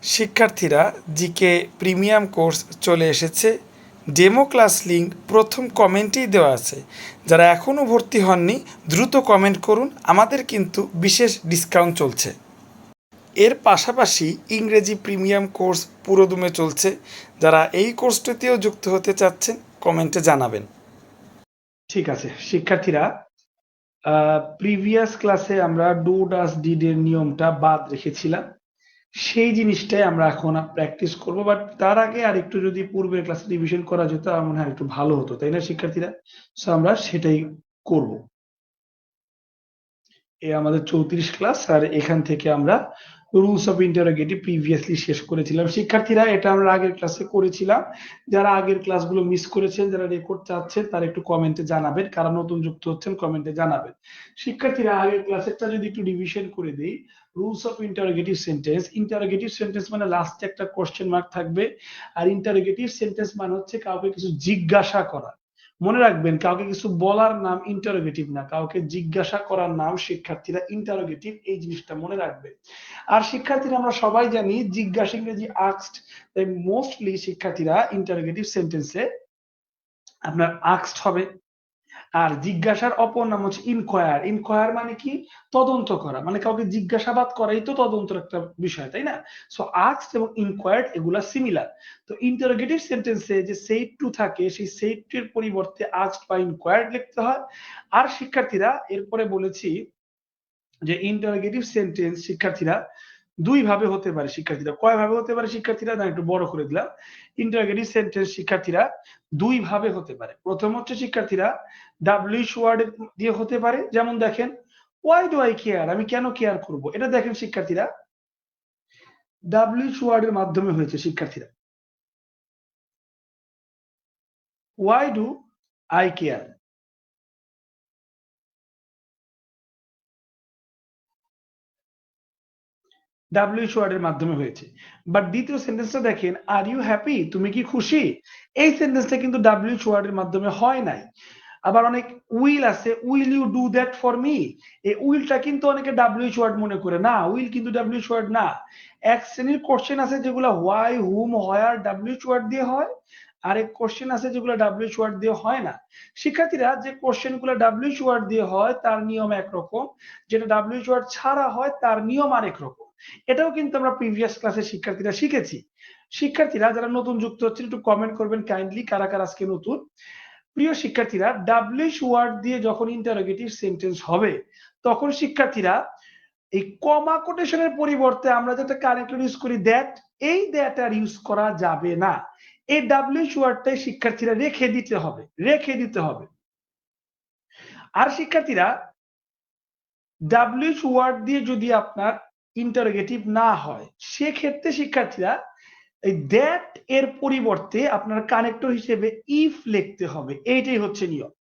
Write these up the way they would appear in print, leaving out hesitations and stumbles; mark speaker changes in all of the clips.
Speaker 1: শিক্ষার্থীরা GK premium course চলে এসেছে। ডেমো ক্লাস লিঙ্ক প্রথম কমেন্টেই দেওয়া আছে। যারা এখনও ভর্তি হননি দ্রুত কমেন্ট করুন, আমাদের কিন্তু বিশেষ ডিসকাউন্ট চলছে। এর পাশাপাশি ইংরেজি প্রিমিয়াম কোর্স পুরোদমে চলছে। যারা এই কোর্সটিতেও যুক্ত হতে চাচ্ছেন কমেন্টে জানাবেন। ঠিক আছে শিক্ষার্থীরা, প্রিভিয়াস ক্লাসে আমরা ডু ডাস ডিড এর নিয়মটা বাদ রেখেছিলাম, সেই জিনিসটাই আমরা এখন প্র্যাকটিস করব। বাট তার আগে আর একটু যদি পূর্বের ক্লাসে রিভিশন করা যেত আমার মনে হয় একটু ভালো হতো, তাই না শিক্ষার্থীরা? সো আমরা সেটাই করব। এ আমাদের 34 ক্লাস, আর এখান থেকে আমরা রুলস অফ ইন্টারোগেটিভ প্রিভিয়াসলি শেষ করেছিলাম। শিক্ষার্থীরা এটা আমরা আগের ক্লাসে করেছিলাম। যারা আগের ক্লাসগুলো মিস করেছেন, যারা রেকর্ড চাচ্ছেন তারা একটু কমেন্টে জানাবেন, কারা নতুন যুক্ত হচ্ছেন কমেন্টে জানাবেন। শিক্ষার্থীরা আগের ক্লাসেরটা যদি একটু রিভিশন করে দেই, rules of interrogative sentence. Interrogative sentence মানে লাস্টে একটা কোশ্চেন মার্ক থাকবে, আর ইন্টারোগেটিভ সেন্টেন্স মানে হচ্ছে কাউকে কিছু জিজ্ঞাসা করা। মনে রাখবেন, কাউকে কিছু বলার নাম ইন্টারোগেটিভ না, কাউকে জিজ্ঞাসা করার নাম শিক্ষার্থীরা ইন্টারোগেটিভ, এই জিনিসটা মনে রাখবে। আর শিক্ষার্থীরা আমরা সবাই জানি জিজ্ঞাসা ইংরেজি আস্কড, তাই মোস্টলি শিক্ষার্থীরা ইন্টারোগেটিভ সেন্টেন্সে আপনার আস্কড হবে। আর জিজ্ঞাসার অপর নাম হচ্ছে ইনকোয়ার। ইনকোয়ার মানে কি? তদন্ত করা, মানে কাউকে জিজ্ঞাসাবাদ করাই তো তদন্তের একটা বিষয়, তাই না? সো আস্কড এবং ইনকোয়ার্ড এগুলা সিমিলার। তো ইন্টারোগেটিভ সেন্টেন্সে যে সেইড টু থাকে, সেই সেইড টু এর পরিবর্তে আস্কড বা ইনকোয়ার্ড লিখতে হয়। আর শিক্ষার্থীরা এরপরে বলেছি যে ইন্টারোগেটিভ সেন্টেন্স শিক্ষার্থীরা দুই ভাবে হতে পারে। শিক্ষার্থীরা কয় ভাবে হতে পারে? শিক্ষার্থীরা না একটু বড় করে দিলাম। ইন্টারোগেটিভ সেন্টেন্স শিক্ষার্থীরা দুই ভাবে হতে পারে। প্রথম হচ্ছে শিক্ষার্থীরা ডাব্লিউএইচ ওয়ার্ড দিয়ে হতে পারে। যেমন দেখেন, ওয়াই ডু আই কেয়ার, আমি কেন কেয়ার করব, এটা দেখেন শিক্ষার্থীরা ডাব্লিউএইচ ওয়ার্ড এর মাধ্যমে হয়েছে। শিক্ষার্থীরা why do I care, WH word এর মাধ্যমে হয়েছে। বাট দ্বিতীয় সেন্টেন্সটা দেখেন, আর ইউ হ্যাপি, তুমি কি খুশি, এই সেন্টেন্সটা কিন্তু ডাব্লিউএইচ ওয়ার্ড এর মাধ্যমে হয় নাই। আবার অনেক উইল আছে, will you do that for me, এই উইলটা কিন্তু অনেকে ডাব্লিউএইচ ওয়ার্ড মনে করে, না উইল কিন্তু ডাব্লিউএইচ ওয়ার্ড না। এক শ্রেণীর কোশ্চেন আছে যেগুলো why, hmm, where WH word দিয়ে হয়, আরেক কোশ্চেন আছে যেগুলো ডাব্লিউএইচ ওয়ার্ড দিয়ে হয় না। শিক্ষার্থীরা যে কোশ্চেনগুলো ডাব্লিউএইচ ওয়ার্ড দিয়ে হয় তার নিয়ম একরকম, যেটা ডাব্লিউএইচ ওয়ার্ড ছাড়া হয় তার নিয়ম আরেক রকম। এটাও কিন্তু আমরা প্রিভিয়াস ক্লাসে শিক্ষার্থীরা শিখেছি। শিক্ষার্থীরা যারা নতুন যুক্ত হচ্ছেন একটু কমেন্ট করবেন কাইন্ডলি, কারা কারা আজকে নতুন। প্রিয় শিক্ষার্থীরা, ডাব্লিউএইচ ওয়ার্ড দিয়ে যখন ইন্টারোগেটিভ সেন্টেন্স হবে তখন শিক্ষার্থীরা এই কমা কোটেশনের পরিবর্তে আমরা যেটা কানেক্টর ইউজ করি দ্যাট, এই দ্যাট আর ইউজ করা যাবে না। এই ডাব্লিউএইচ ওয়ার্ডটাই শিক্ষার্থীরা রেখে দিতে হবে, রেখে দিতে হবে। আর শিক্ষার্থীরা ডাব্লিউএইচ ওয়ার্ড দিয়ে যদি আপনার ইন্টারোগেটিভ না হয় সেক্ষেত্রে শিক্ষার্থীরা এই দ্যাট এর পরিবর্তে আপনার কানেক্টর হিসেবে ইফ লিখতে হবে। এইটাই হচ্ছে নিয়ম।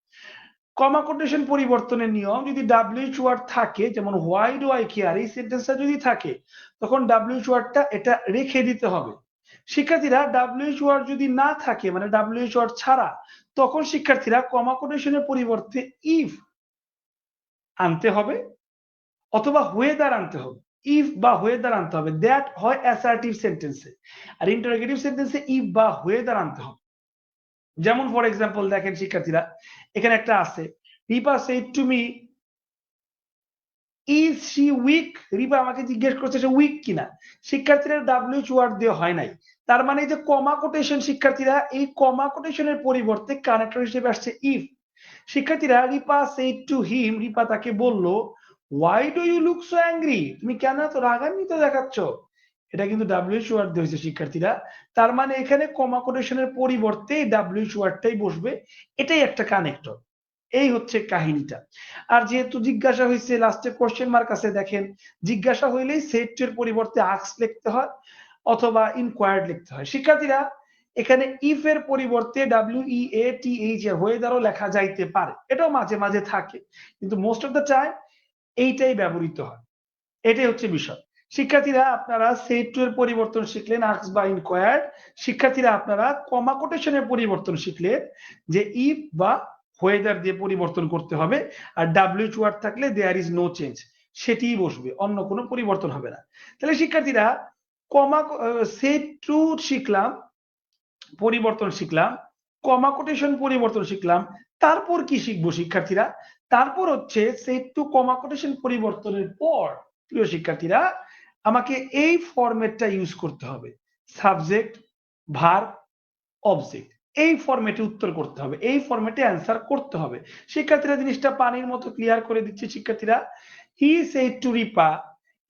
Speaker 1: কমা কোটেশন পরিবর্তনের নিয়ম, যদি ডাব্লিউএইচ ওয়ার্ড থাকে, যেমন হোয়াই ডু আই কেয়ার, এই সেন্টেন্সটা যদি থাকে তখন ডাব্লিউএইচ ওয়ার্ডটা এটা রেখে দিতে হবে। শিক্ষার্থীরা ডাব্লিউএইচ ওয়ার্ড যদি না থাকে, মানে ডাব্লিউএইচ ওয়ার্ড ছাড়া, তখন শিক্ষার্থীরা কমা কোটেশনের পরিবর্তে ইফ আনতে হবে অথবা ওয়েদার আনতে হবে। ইফ বা ওয়েদার আনতে হবে। দ্যাট হয় অ্যাসার্টিভ সেন্টেন্সে, আর ইন্টারোগেটিভ সেন্টেন্সে ইফ বা ওয়েদার আনতে হবে। যেমন ফর এক্সাম্পল দেখেন শিক্ষার্থীরা, এখানে একটা আছে, Ripa said to me is she weak, Ripa আমাকে জিজ্ঞেস করছে সে উইক কিনা। শিক্ষার্থীরা ডাব্লিউএইচ ওয়ার্ড দিয়ে হয় নাই, তার মানে এই যে কমা কোটেশন শিক্ষার্থীরা, এই কমা কোটেশনের পরিবর্তে কানেক্টর হিসেবে আসছে ইফ। শিক্ষার্থীরা Ripa said to him, Ripa তাকে বলল why do you look so angry, তুমি কেন এত রাগান্বিত দেখাচ্ছ, এটা কিন্তু ডাব্লিউএইচ ওয়ার্ড দিয়ে হয়েছে শিক্ষার্থীরা। তার মানে এখানে কমা কোটেশনের পরিবর্তে ডাব্লিউএইচ ওয়ার্ডটাই বসবে, এটাই একটা কানেক্টর। এই হচ্ছে কাহিনীটা। আর যেহেতু জিজ্ঞাসা হয়েছে, লাস্টে কোশ্চেন মার্ক আছে, দেখেন জিজ্ঞাসা হইলেই সেড টু এর পরিবর্তে আস্ক লিখতে হয় অথবা ইনকোয়ার্ড লিখতে হয়। শিক্ষার্থীরা এখানে ইফ এর পরিবর্তে WEATH ওয়েদারও লেখা যাইতে পারে, এটাও মাঝে মাঝে থাকে, কিন্তু মোস্ট অফ দ্য টাইম এইটাই ব্যবহৃত হয়। এটাই হচ্ছে বিষয়। শিক্ষার্থীরা আপনারা সেড টু এর পরিবর্তন শিখলেন আস্ক বা ইনকোয়ার্ড। শিক্ষার্থীরা আপনারা কমা কোটেশনের পরিবর্তন শিখলেন যে ইফ বা ওয়েদার দিয়ে পরিবর্তন করতে হবে, আর ডাব্লিউএইচ ওয়ার্ড থাকলে দেয়ার ইজ নো চেঞ্জ, সেটিই বসবে, অন্য কোনো পরিবর্তন হবে না। তাহলে শিক্ষার্থীরা কমা সেট টু শিখলাম, পরিবর্তন শিখলাম, কমা কোটেশন পরিবর্তন শিখলাম, তারপর কি শিখবো শিক্ষার্থীরা? তারপর হচ্ছে সেট টু কমা কোটেশন পরিবর্তনের পর প্রিয় শিক্ষার্থীরা আমাকে এই ফরম্যাটটা ইউজ করতে হবে, সাবজেক্ট, ভার্ব, অবজেক্ট। এই ফরম্যাটে উত্তর করতে হবে, এই ফরম্যাটে অ্যান্সার করতে হবে। শিক্ষার্থীরা জিনিসটা পানির মতো ক্লিয়ার করে দিচ্ছে শিক্ষার্থীরা। He said to Ripa,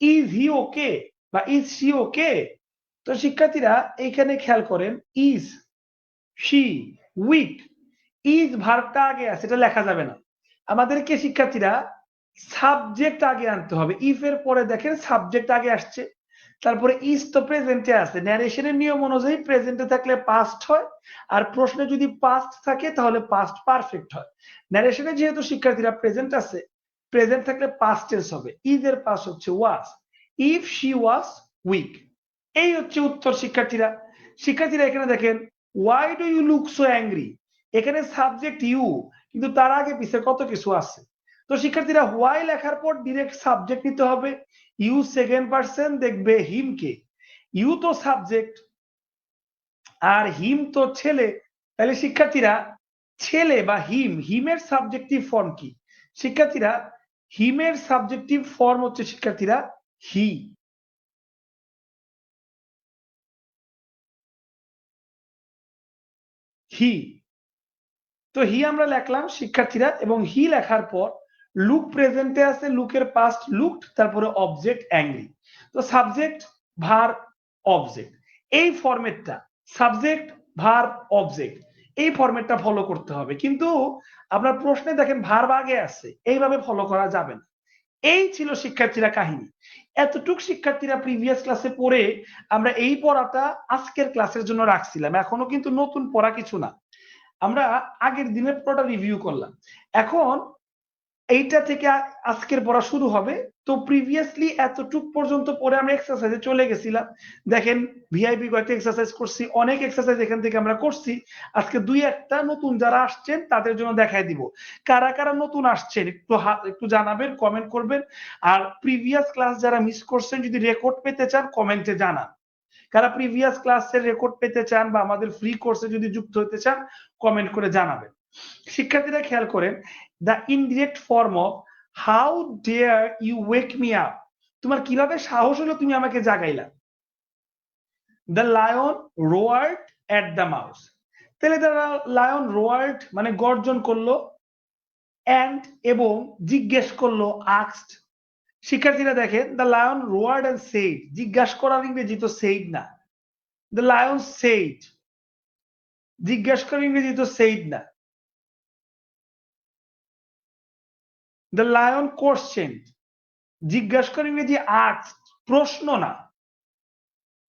Speaker 1: is he okay বা ইজ শি ওকে? তো শিক্ষার্থীরা এইখানে খেয়াল করেন, ইজ, শি, উইক, ইজ ভার্বটা আগে আছে, এটা লেখা যাবে না। আমাদেরকে শিক্ষার্থীরা সাবজেক্ট আগে আনতে হবে। ইফ এর পরে দেখেন সাবজেক্ট আগে আসছে, তারপরে ইজ তো প্রেজেন্টে আছে, ন্যারেশনের নিয়ম অনুযায়ী প্রেজেন্টে থাকলে পাস্ট হয়, আর প্রশ্নে যদি পাস্ট থাকে তাহলে পাস্ট পারফেক্ট হয়। ন্যারেশনে যেহেতু শিক্ষার্থীরা প্রেজেন্ট আছে, প্রেজেন্ট থাকলে পাস্ট টেন্স হবে, ইজ এর পাস্ট হচ্ছে was, if she was weak. এই হচ্ছে উত্তর শিক্ষার্থীরা। শিক্ষার্থীরা এখানে দেখেন, why do you look so angry, এখানে সাবজেক্ট ইউ, কিন্তু তার আগে পিছে কত কিছু আছে। তো শিক্ষার্থীরা হোয়াই লেখার পর ডিরেক্ট সাবজেক্ট নিতে হবে, ইউ সেকেন্ড পারসন, দেখবে হিম কে, ইউ তো সাবজেক্ট আর হিম তো ছেলে, তাহলে শিক্ষার্থীরা ছেলে বা হিম, হিমের সাবজেক্টিভ ফর্ম কি শিক্ষার্থীরা? হিমের সাবজেক্টিভ ফর্ম হচ্ছে শিক্ষার্থীরা হি। হি, তো হি আমরা লিখলাম শিক্ষার্থীরা, এবং হি লেখার পর লুক প্রেজেন্টে আছে, লুকের পাস্ট লুকড, তারপরে অবজেক্ট অ্যাংরি। তো সাবজেক্ট, ভার্ব, অবজেক্ট, এই ফরম্যাটটা সাবজেক্ট, ভার্ব, অবজেক্ট, এই ফরম্যাটটা ফলো করতে হবে। কিন্তু আপনার প্রশ্নে দেখেন ভার্ব আগে আছে, এইভাবে ফলো করা যাবে না। এই ছিল শিক্ষার্থীরা কাহিনী। এতটুক শিক্ষার্থীরা প্রিভিয়াস ক্লাসে পড়ে আমরা এই পড়াটা আজকের ক্লাসের জন্য রাখছিলাম, এখনো কিন্তু নতুন পড়া কিছু না, আমরা আগের দিনের পড়াটা রিভিউ করলাম। এখন এইটা থেকে আজকের পড়া শুরু হবে। তো প্রিভিয়াসলি এতটুক পর্যন্ত পরে আমরা এক্সারসাইজে চলে গেছিলাম। দেখেন ভিআইপি কয়েকটা এক্সারসাইজ করছি, অনেক এক্সারসাইজ এখান থেকে আমরা করছি। আজকে দুই একটা নতুন যারা আসছেন তাদের জন্য দেখাই দিব। কারা কারা নতুন আসছেন একটু জানাবেন, কমেন্ট করবেন। আর প্রিভিয়াস ক্লাস যারা মিস করছেন যদি রেকর্ড পেতে চান কমেন্টে জানান। যারা প্রিভিয়াস ক্লাসের রেকর্ড পেতে চান বা আমাদের ফ্রি কোর্সে যদি যুক্ত হতে চান কমেন্ট করে জানাবেন। শিক্ষার্থীরা খেয়াল করেন, the indirect form of how dare you wake me up, তোমার কিভাবে সাহস হলো তুমি আমাকে জাগাইলা। The lion roared at the mouse, তাহলে দ্য লায়ন রোয়ার্ড মানে গর্জন করলো, অ্যান্ড এবং জিজ্ঞেস করলো আস্কড। শিক্ষার্থীরা দেখেন, দ্য লায়ন রোয়ার্ড এন্ড সেইড, জিজ্ঞাসা করার ইংরেজি তো সেইড না, দ্য লায়ন সেইড, জিজ্ঞাসা করার ইংরেজি তো সেইড না। দ্য লায়ন কোশ্চেন, জিজ্ঞাসা করার ইংরেজি আস্কড, প্রশ্ন না।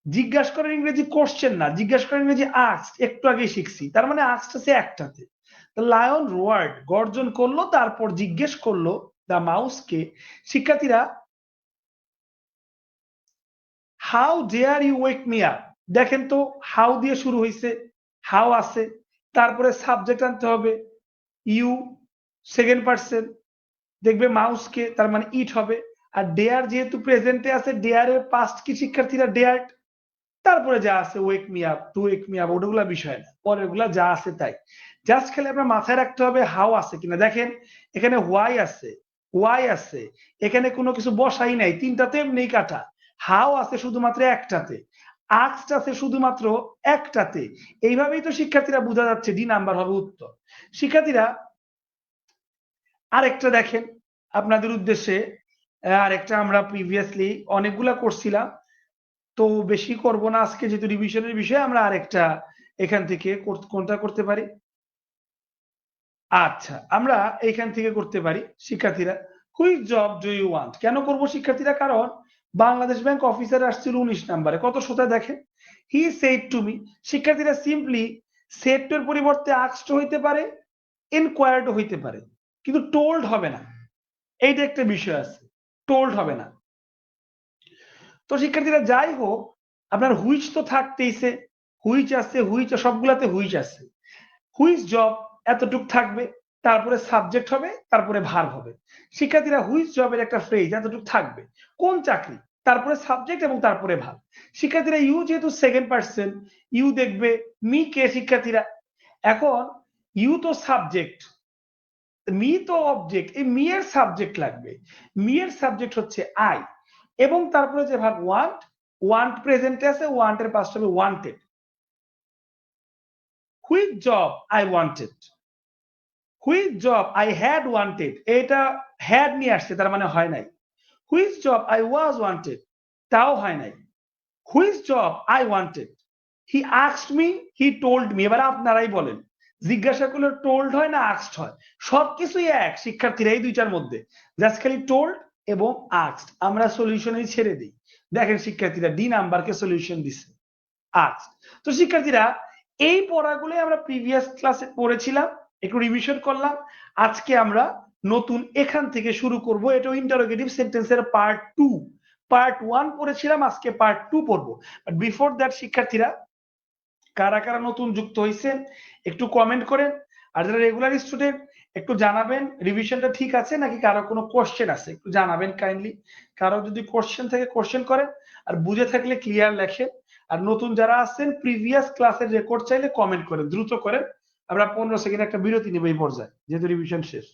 Speaker 1: জিজ্ঞাসা করার ইংরেজি কোশ্চেন না, জিজ্ঞাসা করার ইংরেজি আস্কড, একটু আগে শিখছি, তার মানে আস্কড আছে একটাতে। দ্য লায়ন রোয়ার্ড, গর্জন করলো, তারপর জিজ্ঞেস করলো দ্য মাউসকে। শিক্ষার্থীরা how dare you wake me up, দেখেন তো হাউ দিয়ে শুরু হয়েছে, হাউ আছে, তারপরে সাবজেক্ট আনতে হবে ইউ, সেকেন্ড পারসন, দেখবে মাউসকে, তার মানে ইট হবে। আর ডেয়ার যেহেতু প্রেজেন্টে আছে, ডেয়ারের পাস্ট কি শিক্ষার্থীরা? ডেয়ার্ড। তারপরে যা আছে ওয়েক me up, two ওয়েক me up, ওগুলা বিষয় না, পরেরগুলা যা আছে তাই। জাস্ট খালি আপনার মাথায় রাখতে হবে হাউ আছে কিনা। দেখেন এখানে হোয়াই আছে, ওয়াই আছে, এখানে কোনো কিছু বসাই নাই, তিনটাতে এমনি কাটা। হাউ আছে শুধুমাত্র একটাতে, আস্কড আছে শুধুমাত্র একটাতে। এইভাবেই তো শিক্ষার্থীরা বোঝা যাচ্ছে ডি নাম্বার হবে উত্তর। শিক্ষার্থীরা আরেকটা দেখেন আপনাদের উদ্দেশ্যে, আরেকটা আমরা প্রিভিয়াসলি অনেকগুলা করছিলাম, তো বেশি করব না আজকে, যেহেতু রিভিশনের বিষয়ে আমরা আরেকটা এখান থেকে কোনটা করতে পারি। আচ্ছা, আমরা এখান থেকে করতে পারি শিক্ষার্থীরা, which job do you want. কেন করব শিক্ষার্থীরা? কারণ বাংলাদেশ ব্যাংক অফিসার আসছিল 19 নম্বরে, কত সোজা দেখেন, হি সেড টু মি। শিক্ষার্থীরা সিম্পলি সেড টু এর পরিবর্তে আস্কড হইতে পারে, ইনকোয়ার্ড হইতে পারে, কিন্তু টোল্ড হবে না। এইটা একটা বিষয় আছে, টোল্ড হবে না। তো শিক্ষার্থীরা যাই হোক, আপনার হুইচ তো থাকতেইছে, হুইচ আছে, হুইচ সবগুলাতে হুইচ আছে, হুইচ জব এতটুক থাকবে, তারপরে সাবজেক্ট হবে, তারপরে ভার্ব হবে। শিক্ষার্থীরা হুইচ জবের একটা ফ্রেজ এতটুক থাকবে, কোন চাকরি, তারপরে সাবজেক্ট এবং তারপরে ভার্ব। শিক্ষার্থীরা ইউ যেহেতু সেকেন্ড পার্সন, ইউ দেখবে মি কে শিক্ষার্থীরা। এখন ইউ তো সাবজেক্ট, মি তো অবজেক্ট, এই মি এর সাবজেক্ট লাগবে। মি এর সাবজেক্ট হচ্ছে আই, এবং তারপরে যে ভার্ব ওয়ান্ট, ওয়ান্ট প্রেজেন্টে আছে, ওয়ান্ট এর পাস্ট হবে wanted. Which job I wanted, which job I had wanted, এটা হ্যাড নিয়ে আসছে, তার মানে হয় নাই। Which job I was wanted, তাও হয় নাই। Which job I wanted, he asked me, he told me. এবার আপনারাই বলেন, জিজ্ঞাসা করলে টোল্ড হয় না আস্কড হয়? সবকিছুই এক শিক্ষার্থীরা, এই দুইটার মধ্যে জাস্ট খালি টোল্ড এবং আস্কড আমরা সলিউশনে ছেড়ে দিই। দেখেন শিক্ষার্থীরা ডি নাম্বারকে সলিউশন দিচ্ছে আস্কড। তো শিক্ষার্থীরা এই পড়াগুলো আমরা প্রিভিয়াস ক্লাসে পড়েছিলাম, একটু রিভিশন করলাম। আজকে আমরা নতুন এখান থেকে শুরু করব। এটা ইন্টারোগেটিভ সেন্টেন্সের পার্ট 2। পার্ট 1 পড়েছিলাম, আজকে পার্ট 2 পড়বো। বাট বিফোর দ্যাট শিক্ষার্থীরা কারা কারা নতুন যুক্ত হয়েছেন একটু কমেন্ট করেন। আর যারা রেগুলার স্টুডেন্ট একটু জানাবেন রিভিশনটা ঠিক আছে নাকি কারো কোনো কোশ্চেন আছে একটু জানাবেন কাইন্ডলি। কারো যদি কোশ্চেন থাকে কোশ্চেন করেন, আর বুঝে থাকলে ক্লিয়ার লেখেন। আর নতুন যারা আছেন প্রিভিয়াস ক্লাসের রেকর্ড চাইলে কমেন্ট করেন, দ্রুত করেন। আমরা 15 সেকেন্ড একটা বিরতি নেব এই পর্যায়ে, যেহেতু রিভিশন শেষ।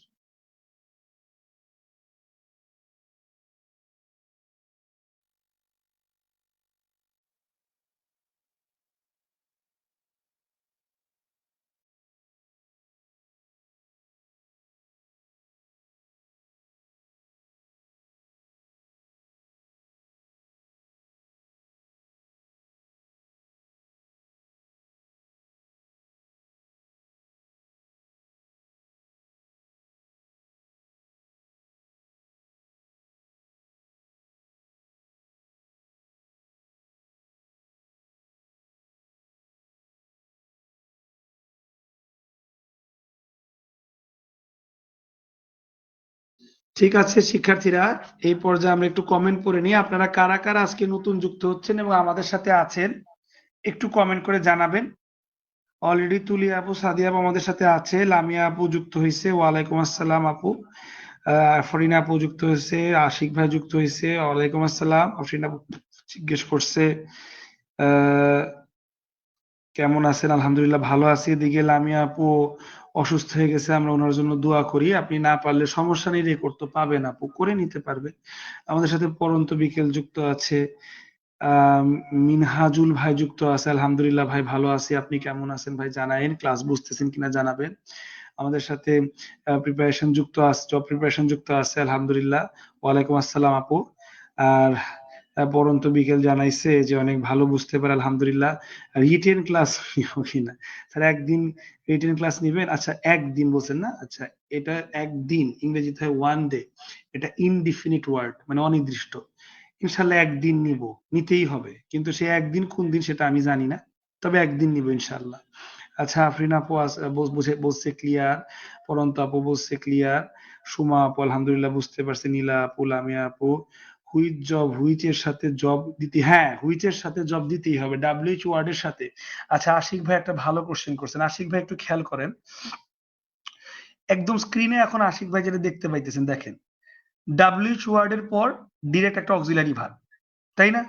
Speaker 1: ঠিক আছে শিক্ষার্থীরা, এই পর্যায়ে আমরা একটু কমেন্ট করে নিই। আপনারা কারা কারা আজকে নতুন যুক্ত হচ্ছেন এবং আমাদের সাথে আছেন একটু কমেন্ট করে জানাবেন। অলরেডি তুলি আপু, সাদিয়া আপু আমাদের সাথে আছে, লামিয়া আপু যুক্ত হয়েছে, ওয়ালাইকুম আসসালাম আপু। ফরিনা আপু যুক্ত হয়েছে, আশিক ভাই যুক্ত হয়েছে, ওয়ালাইকুম আসসালাম। আফরিন আপু জিজ্ঞেস করছে কেমন আছেন, আলহামদুলিল্লাহ ভালো আছি। এদিকে লামিয়া আপু অসুস্থ হয়ে গেছে, আমরা ওনার জন্য দোয়া করি। আপনি না পারলে সমস্যা নেই, রেকর্ড তো পাবেন, আপু করে নিতে পারবে। আমাদের সাথে পরন্ত বিকেল যুক্ত আছে, মিনহাজুল ভাই যুক্ত আছে, আলহামদুলিল্লাহ ভাই ভালো আছি। আপনি কেমন আছেন ভাই জানাবেন, ক্লাস বুঝতেছেন কিনা জানাবেন। আমাদের সাথে প্রিপারেশন যুক্ত আছে, জব প্রিপারেশন যুক্ত আছে, আলহামদুলিল্লাহ। ওয়ালাইকুম আসসালাম আপু। আর পরন্ত বিকেল জানাইছে যে অনেক ভালো বুঝতে পারে, আলহামদুলিল্লাহ। রিটেন ক্লাস কিনা স্যার, একদিন রিটেন ক্লাস নিবেন? আচ্ছা একদিন বলছেন না, আচ্ছা এটা একদিন ইংরেজিতে হয় ওয়ান ডে, এটা ইনডিফিনিট ওয়ার্ড মানে অনির্দিষ্ট। ইনশাল্লাহ একদিন নিব, নিতেই হবে, কিন্তু সে একদিন কোন দিন সেটা আমি জানি না, তবে একদিন নিব ইনশাল্লাহ। আচ্ছা আফরিন আপু বলছে ক্লিয়ার, পরন্ত আপু বলছে ক্লিয়ার, সুমা আপু আলহামদুলিল্লাহ বুঝতে পারছে, নীলা আপু, লামিয়া আপু। হুইচ জব, হুইচ এর সাথে জব দিতে, হ্যাঁ হুইচ এর সাথে জব দিতেই হবে, ডাব্লিউএইচ ওয়ার্ডের সাথে। আচ্ছা আশিক ভাই একটা ভালো কোশ্চেন করছেন, আশিক ভাই একটু খেয়াল করেন। একদম স্ক্রিনে এখন আশিক ভাই যেটা দেখতে পাইতেছেন, দেখেন ডাব্লিউএইচ ওয়ার্ডের পর ডিরেক্ট একটা অক্সিলারি ভার্ব, তাই না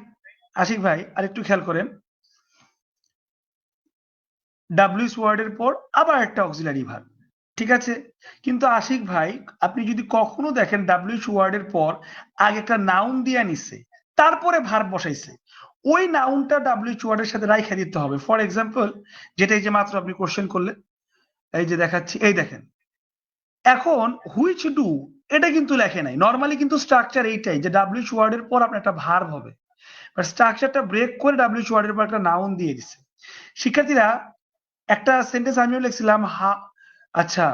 Speaker 1: আশিক ভাই? আর একটু খেয়াল করেন, ডাব্লিউএইচ ওয়ার্ডের পর আবার একটা অক্সিলারি ভার্ব, ঠিক আছে? কিন্তু আশিক ভাই আপনি যদি কখনো দেখেন ডাব্লিউএইচ ওয়ার্ডের পর আগে একটা নাউন দিয়া নিচ্ছে, তারপরে ভার্ব বসাইছে, ওই নাউনটা ডাব্লিউএইচ ওয়ার্ডের সাথে রাইখা দিতে হবে। ফর এক্সাম্পল, যেটা এই যে মাত্র আপনি কোশ্চেন করলেন, এই যে দেখাচ্ছি, এই দেখেন এখন হুইচ ডু এটা কিন্তু লেখে নাই। নর্মালি কিন্তু স্ট্রাকচার এইটাই যে ডাব্লিউএইচ ওয়ার্ডের পর আপনার একটা ভার্ব হবে, বাট স্ট্রাকচারটা ব্রেক করে ডাব্লিউএইচ ওয়ার্ডের পর একটা নাউন দিয়ে দিছে। শিক্ষার্থীরা একটা সেন্টেন্স আমিও লিখছিলাম, আচ্ছা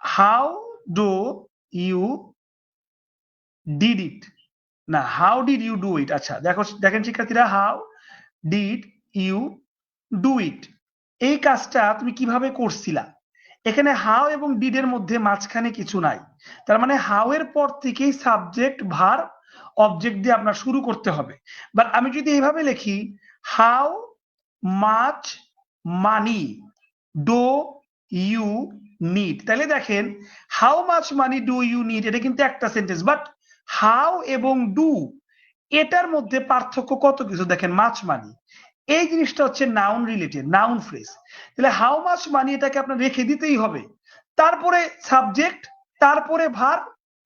Speaker 1: how do you did it, না how did you do it. আচ্ছা দেখো, দেখেন শিক্ষার্থীরা, how did you do it, এই কাজটা তুমি কিভাবে করছিলা। এখানে হাউ এবং ডিড এর মধ্যে মাঝখানে কিছু নাই, তার মানে হাউ এর পর থেকেই সাবজেক্ট ভার্ব অবজেক্ট দিয়ে আপনার শুরু করতে হবে। বাট আমি যদি এইভাবে লিখি, how much money do you need, তাহলে দেখেন how much money do you need এটা কিন্তু একটা সেন্টেন্স, বাট হাউ এবং ডু এটার মধ্যে পার্থক্য কত কিছু দেখেন। মাছ মানি এই জিনিসটা হচ্ছে নাউন রিলেটেড, নাউন ফ্রেজ। তাহলে হাউ মাচ মানি এটাকে আপনার রেখে দিতেই হবে, তারপরে সাবজেক্ট, তারপরে ভার্ব,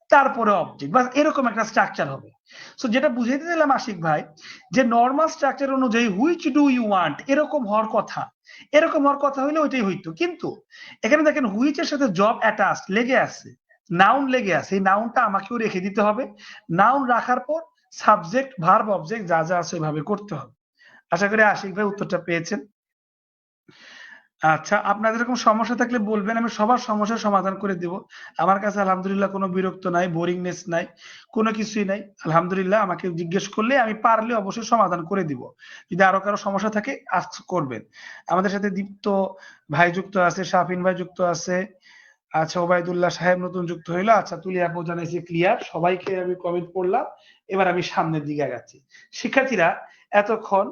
Speaker 1: তারপরে অবজেক্ট, বা এরকম একটা স্ট্রাকচার হবে। সো যেটা বুঝাইতে দিলাম আশিক ভাই, যে নর্মাল স্ট্রাকচার অনুযায়ী হুইচ ডু ইউ ওয়ান্ট এরকম হওয়ার কথা, এরকম হওয়ার কথা হইলে ওইটাই হইতো। কিন্তু এখানে দেখেন হুইচ এর সাথে জব অ্যাটাচ লেগে আছে, নাউন লেগে আছে, এই নাউনটা আমাকেও রেখে দিতে হবে। নাউন রাখার পর সাবজেক্ট ভার্ব অবজেক্ট যা যা আছে ওইভাবে করতে হবে। আশা করি আশিক ভাই উত্তরটা পেয়েছেন। আচ্ছা, আপনাদের এরকম সমস্যা থাকলে বলবেন, আমি সবার সমস্যার সমাধান করে দিব। আমার কাছে আলহামদুলিল্লাহ কোনো বিরক্ত নাই, বোরিংনেস নাই, কোনো কিছুই নাই। আলহামদুলিল্লাহ আমাকে জিজ্ঞেস করলে আমি পারলে অবশ্যই সমাধান করে দিব। যদি আরো কারো সমস্যা থাকে আস্ক করবেন। আমাদের সাথে দীপ্ত ভাই যুক্ত আছে, শাফিন ভাই যুক্ত আছে। আচ্ছা, ওবায়দুল্লাহ সাহেব নতুন যুক্ত হইলো। আচ্ছা, তুলি আপু জানাইছি ক্লিয়ার। সবাইকে আমি কমেন্ট পড়লাম। এবার আমি সামনের দিকে আগাচ্ছি। শিক্ষার্থীরা, এতক্ষণ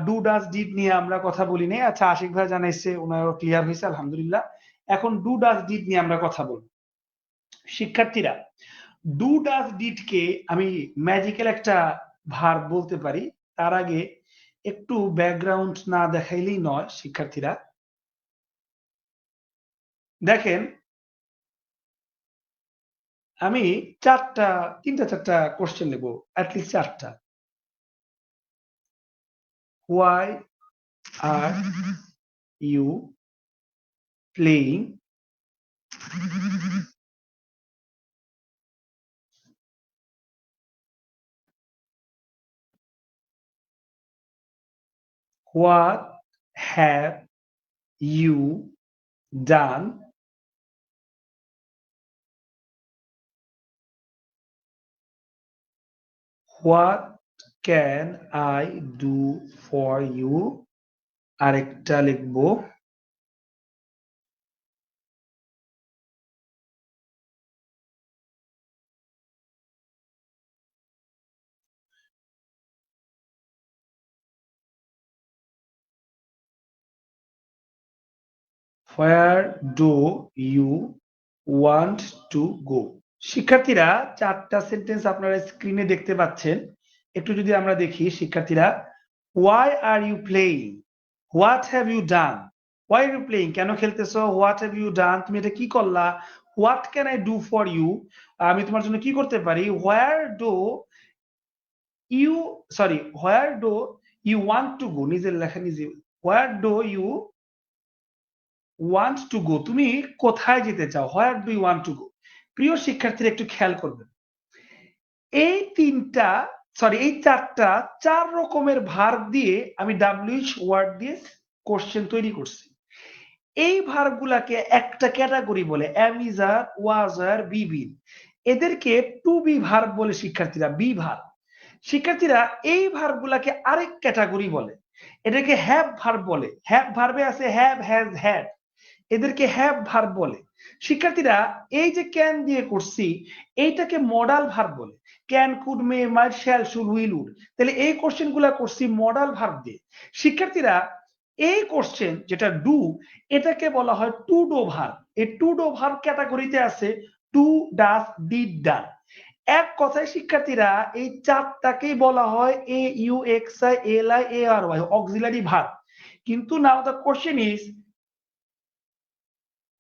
Speaker 1: ডু ডাজ ডিড নিয়ে আমরা কথা বলি নাই। আচ্ছা, আশিক ভাই জানাইছে ওনারও ক্লিয়ার হয়েছে, আলহামদুলিল্লাহ। এখন ডু ডাজ ডিড নিয়ে আমরা কথা বলবো। শিক্ষার্থীরা, ডু ডাজ ডিড কে আমি ম্যাজিক্যাল একটা ভার্ব বলতে পারি। তার আগে একটু ব্যাকগ্রাউন্ড না দেখাইলেই নয়। শিক্ষার্থীরা দেখেন, আমি তিনটা চারটা কোশ্চেন নেব, অ্যাটলিস্ট চারটা। Why are you playing what have you done what can I do for you. আরেকটা লিখবো, where do you want to go. শিক্ষার্থীরা, চারটা সেন্টেন্স আপনারা স্ক্রিনে দেখতে পাচ্ছেন। একটু যদি আমরা দেখি শিক্ষার্থীরা, why are you playing, what have you done. Why are you playing, কেন খেলতেছো। হোয়াট হ্যাভ ইউ ডান, তুমি এটা কি করলা। What can I do for you, আমি তোমার জন্য কি করতে পারি। Where do you, sorry, where do you want to go, নিজের লেখা নিজে। Where do you want to go, তুমি কোথায় যেতে চাও। Where do you want to go. প্রিয় শিক্ষার্থীরা একটু খেয়াল করবেন, এই তিনটা, সরি এই চারটা, চার রকমের ভার্ব দিয়ে আমি ডাব্লিউএইচ ওয়ার্ড দিয়ে কোশ্চেন তৈরি করছি। এই ভার্ব গুলাকে একটা ক্যাটাগরি বলে, অ্যামিজার, ওয়াজার, বি বিন। এদেরকে টু বি ভার্ব বলে শিক্ষার্থীরা, বি ভার্ব। শিক্ষার্থীরা, এই ভার্ব গুলাকে আরেক ক্যাটাগরি বলে, এটাকে হ্যাভ ভার্ব বলে। হ্যাভ ভার্বে আছে হ্যাভ, হ্যাজ, হ্যাড, এদেরকে হ্যাভ ভার্ব বলে। শিক্ষার্থীরা, এই যে ক্যান দিয়ে করছি, এইটাকে মডাল ভার্ব বলে। Can, could, may, might, shall, should, will, would. তাহলে এই কোশ্চেন গুলা করছি মডাল ভার্ব দিয়ে। শিক্ষার্থীরা, এই কোশ্চেন যেটা ডু, এটাকে বলা হয় টু ডো ভার্ব। এই টু ডো ভার্ব ক্যাটাগরিতে আছে টু, ডাজ, ডিড, ডান। এক কথায় শিক্ষার্থীরা, এই চারটাকেই বলা হয় A U X I L I A R Y, auxiliary verb. কিন্তু now the question is,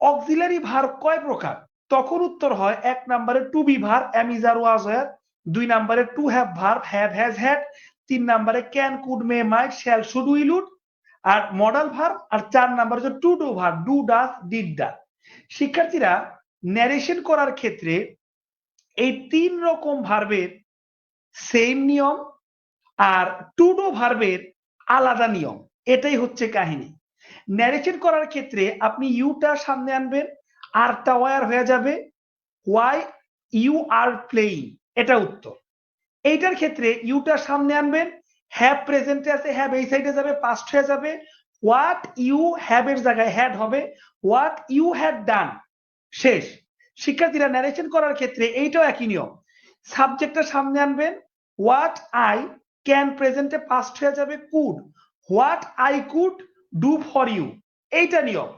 Speaker 1: auxiliary verb কয় প্রকার। তখন উত্তর হয় এক নম্বরে to be verb, am, is, are, was, were. দুই নম্বরে to have verb, have, has, had. তিন নম্বরে can, could, may, might, shall, should, will, would are modal verb. আর চার নাম্বার হচ্ছে to do verb, do, does, did, done. শিক্ষার্থীরা, narration করার ক্ষেত্রে এই তিন রকম ভার্বের সেম নিয়ম, আর টু ডু ভার্বের আলাদা নিয়ম। এটাই হচ্ছে কাহিনী। ন্যারেশন করার ক্ষেত্রে আপনি ইউটা সামনে আনবেন, আরটা ওয়ার হয়ে যাবে, হোয়াই ইউ আর প্লেইং, এটা উত্তর। এইটার ক্ষেত্রে ইউটা সামনে আনবেন, হ্যাভ প্রেজেন্টে আছে, হ্যাভ এই সাইডে যাবে, পাস্ট হয়ে যাবে। হোয়াট ইউ হ্যাভ এর জায়গায় হ্যাড হবে, হোয়াট ইউ হ্যাড ডান, শেষ। শিক্ষার্থীরা, ন্যারেশন করার ক্ষেত্রে এইটাও একই নিয়ম। সাবজেক্টটা সামনে আনবেন, হোয়াট আই, ক্যান প্রেজেন্টে পাস্ট হয়ে যাবে could, what I could do for you, এইটা নিয়ম।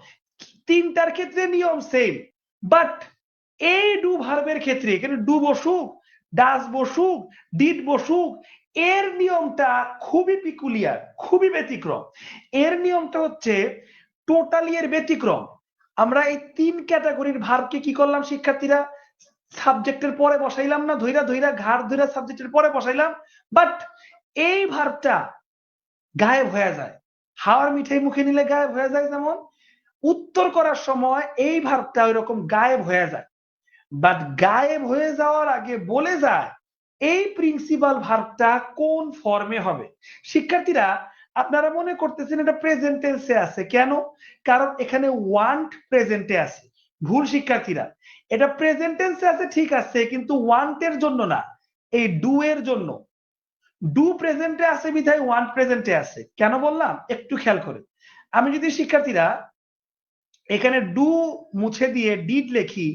Speaker 1: তিনটার ক্ষেত্রে নিয়ম সেম, বাট এই ডু ভার্বের ক্ষেত্রে এখানে ডু বসুক, ডাস বসুক ডিড বসুক, এর নিয়মটা খুবই পিকুলিয়ার, খুবই ব্যতিক্রম। এর নিয়মটা হচ্ছে টোটালি এর ব্যতিক্রম। আমরা এই 3 ক্যাটাগরির ভার্বকে কি করলাম শিক্ষার্থীরা, সাবজেক্টের পরে বসাইলাম না, ধইরা ধইরা ঘাড় ধইরা সাবজেক্টের পরে বসাইলাম, বাট এই ভার্বটা গায়েব হয়ে যায়। হাওয়ার মিঠাই মুখে নিলে গায়েব হয়ে যায়, যেমন উত্তর করার সময় এই ভার্বটা ওইরকম গায়েব হয়ে যায়। বাট গায়েব হয়ে যাওয়ার আগে বলে যায় এই প্রিন্সিপাল ভার্বটা কোন ফর্মে হবে। শিক্ষার্থীরা আপনারা মনে করতেছেন এটা প্রেজেন্ট টেন্সে আছে, কেন? কারণ এখানে ওয়ান্ট প্রেজেন্টে আছে। ভুল শিক্ষার্থীরা, এটা প্রেজেন্ট টেন্সে আছে ঠিক আছে, কিন্তু ওয়ান্টের জন্য না, এই ডু এর জন্য। ডু প্রেজেন্টে আছে বিধায় ওয়ান্ট প্রেজেন্টে আছে। কেন বললাম একটু খেয়াল করে। আমি যদি শিক্ষার্থীরা এখানে ডু মুছে দিয়ে ডিড লিখি,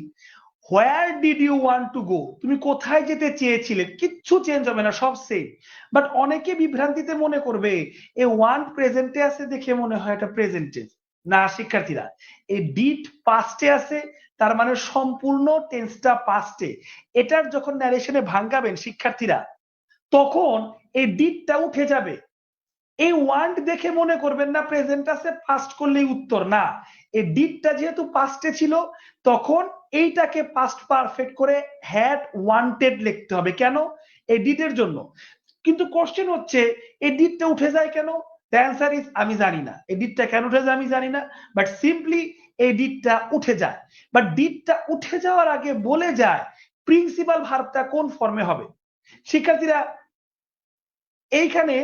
Speaker 1: where did you want to go, তুমি কোথায় যেতে চেয়েছিলে, কিচ্ছু চেঞ্জ হবে না, সব সেম। বাট অনেকে বিভ্রান্তিতে মনে করবে এই ওয়ান্ট প্রেজেন্টে আছে দেখে মনে হয় এটা প্রেজেন্ট টেন্স। না শিক্ষার্থীরা, এই ডিড পাস্টে আছে, তার মানে সম্পূর্ণ টেন্সটা পাস্টে। এটার যখন ন্যারেশনে ভাঙাবেন শিক্ষার্থীরা, তখন এই ডিডটা উঠে যাবে। এই ওয়ান্ট দেখে মনে করবেন না প্রেজেন্ট আছে পাস্ট করলেই উত্তর, না। এই ডিডটা যেহেতু পাস্টে ছিল, তখন এইটাকে পাস্ট পারফেক্ট করে হ্যাড ওয়ান্টেড লিখতে হবে। কেন? এই ডিডের জন্য। কিন্তু কোশ্চেন হচ্ছে এই ডিডটা উঠে যায় কেন? দ্য অ্যান্সার ইজ আমি জানি না। এই ডিডটা কেন উঠে যায় আমি জানি না, বাট সিম্পলি এই ডিডটা উঠে যায়। বাট ডিডটা উঠে যাওয়ার আগে বলে যায় প্রিন্সিপাল ভার্বটা কোন ফর্মে হবে। শিক্ষার্থীরা এইখানে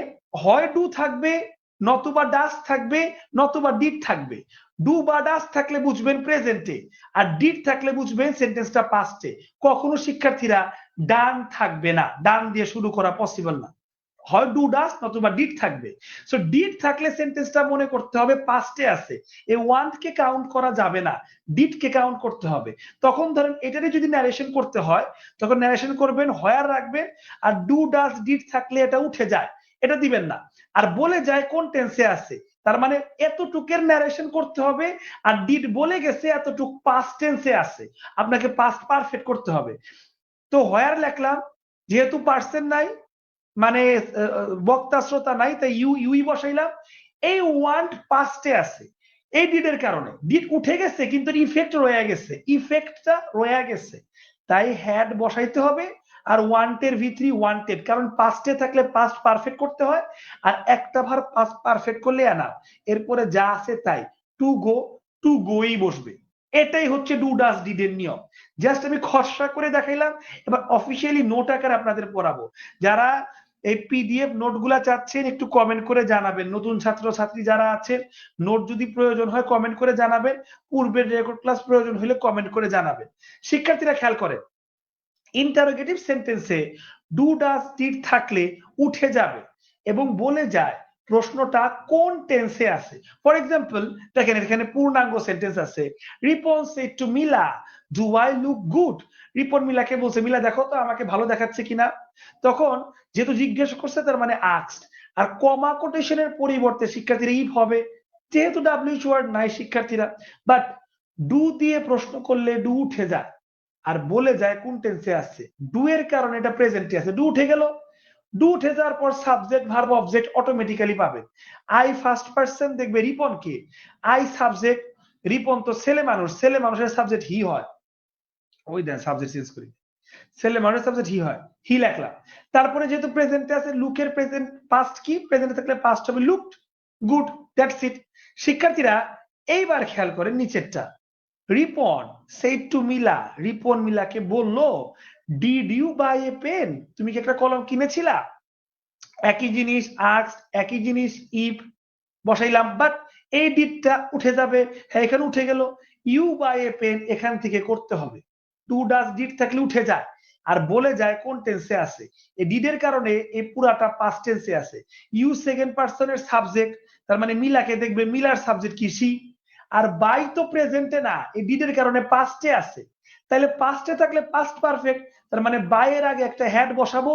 Speaker 1: হয় ডু থাকবে, নতুবা ডাস থাকবে, নতুবা ডিড থাকবে। ডু বা ডাস থাকলে বুঝবেন প্রেজেন্টে, আর ডিড থাকলে বুঝবেন সেন্টেন্সটা পাস্টে। কখনো শিক্ষার্থীরা ডান থাকবে না, ডান দিয়ে শুরু করা পসিবল না। হয় ডু ডাস নতুবা ডিড থাকবে। সো ডিড থাকলে সেন্টেন্সটা মনে করতে হবে পাস্টে আছে, এই ওয়ান্ট কে কাউন্ট করা যাবে না, ডিড কে কাউন্ট করতে হবে। তখন ধরেন এটারে যদি ন্যারেশন করতে হয়, তখন ন্যারেশন করবেন হোয়ার রাখবেন, আর ডু ডাস ডিড থাকলে এটা উঠে যায়, এটা দিবেন না। আর বলে যায় কোন টেন্সে আছে, তার মানে এতটুকের ন্যারেশন করতে হবে। আর ডিড বলে গেছে এতটুক পাস্ট টেন্সে আছে, আপনাকে পাস্ট পারফেক্ট করতে হবে। তো হোয়ার লিখলাম, যেহেতু পার্সন নাই, মানে বক্তা শ্রোতা নাই, তাই ইউই বসাইলাম। এই ওয়ান্ট পাস্টে আছে, এই ডিডের কারণে ডিড উঠে গেছে কিন্তু ইফেক্ট রয়ে গেছে, ইফেক্টটা রয়ে গেছে, তাই হ্যাড বসাইতে হবে। আর ওয়ান্টের ভিতরি ওয়ান্টেড, কারণ পাস্টে থাকলে পাস্ট পারফেক্ট করতে হয়, আর একটা ভার্ব পাস্ট পারফেক্ট করলে এনাফ। এরপরে যা আছে তাই, টু গোই বসবে। এটাই হচ্ছে ডু ডাস ডিডের নিয়ম। জাস্ট আমি খসড়া করে দেখাইলাম, এবার অফিসিয়ালি নোট আকারে আপনাদের পড়াবো। যারা এই পিডিএফ নোটগুলা চাচ্ছেন একটু কমেন্ট করে জানাবেন। নতুন ছাত্র ছাত্রী যারা আছেন, নোট যদি প্রয়োজন হয় কমেন্ট করে জানাবেন, পূর্বের রেকর্ড ক্লাস প্রয়োজন হলে কমেন্ট করে জানাবেন। শিক্ষার্থীরা খেয়াল করেন, ইন্টারোগেটিভ সেন্টেন্সে ডু ডাস ডিড থাকলে উঠে যাবে এবং বলে যায় প্রশ্নটা কোন টেন্সে আছে। ফর এক্সাম্পল দেখেন এখানে পূর্ণাঙ্গ সেন্টেন্স আছে, Ripon said to Mila, do I look good. Ripon মিলাকে বলছে, মিলা দেখো তো আমাকে ভালো দেখাচ্ছে কিনা। তখন যেহেতু জিজ্ঞেস করছে তার মানে আস্কড, আর কমা কোটেশনের পরিবর্তে শিক্ষার্থীরা ইফ হবে, যেহেতু ডাব্লিউএইচ ওয়ার্ড নাই শিক্ষার্থীরা। বাট ডু দিয়ে প্রশ্ন করলে ডু উঠে যায় আর বলে যায় কোন টেন্সে আছে। ডু এর কারণে এটা প্রেজেন্টে আছে, ডু উঠে গেল। ডু উঠে যাওয়ার পর সাবজেক্ট ভার্ব অবজেক্ট অটোমেটিক্যালি পাবে। আই ফার্স্ট পারসন দেখবে রিপন কে, আই সাবজেক্ট, রিপন তো ছেলে মানুষ, ছেলে মানুষের সাবজেক্ট হি হয়। ওই দেন সাবজেক্ট চেঞ্জ করি, ছেলে মানুষের সাবজেক্ট হি হয়, হি লেখলাম। তারপরে যেহেতু প্রেজেন্টে আছে, লুকের প্রেজেন্ট পাস্ট কি, প্রেজেন্টে থাকলে পাস্ট হবে লুকড, গুড, দ্যাটস ইট। শিক্ষার্থীরা এইবার খেয়াল করেন নিচেরটা, রিপন সেড টু মিলা, রিপন মিলাকে বললো did you buy a pen, তুমি কি একটা কলম কিনেছিলা। একই জিনিস আস্কড, একই জিনিস ইফ বসাইলাম, বাট এই ডিডটা উঠে যাবে, হ্যাঁ এখানে উঠে গেল। ইউ বাই এ পেন এখান থেকে করতে হবে, টু ডাস ডিড থাকলে উঠে যায় আর বলে যায় কোন টেন্সে আছে। এই ডিডের কারণে এই পুরাটা পাস্ট টেন্সে আছে। ইউ সেকেন্ড পারসনের সাবজেক্ট, তার মানে মিলাকে দেখবে মিলার সাবজেক্ট কি সি। আর বাই তো প্রেজেন্টে না, এই ডিডের কারণে পাস্টে আছে, তাহলে পাস্টে থাকলে পাস্ট পারফেক্ট, তার মানে বাই এর আগে একটা হ্যাড বসাবো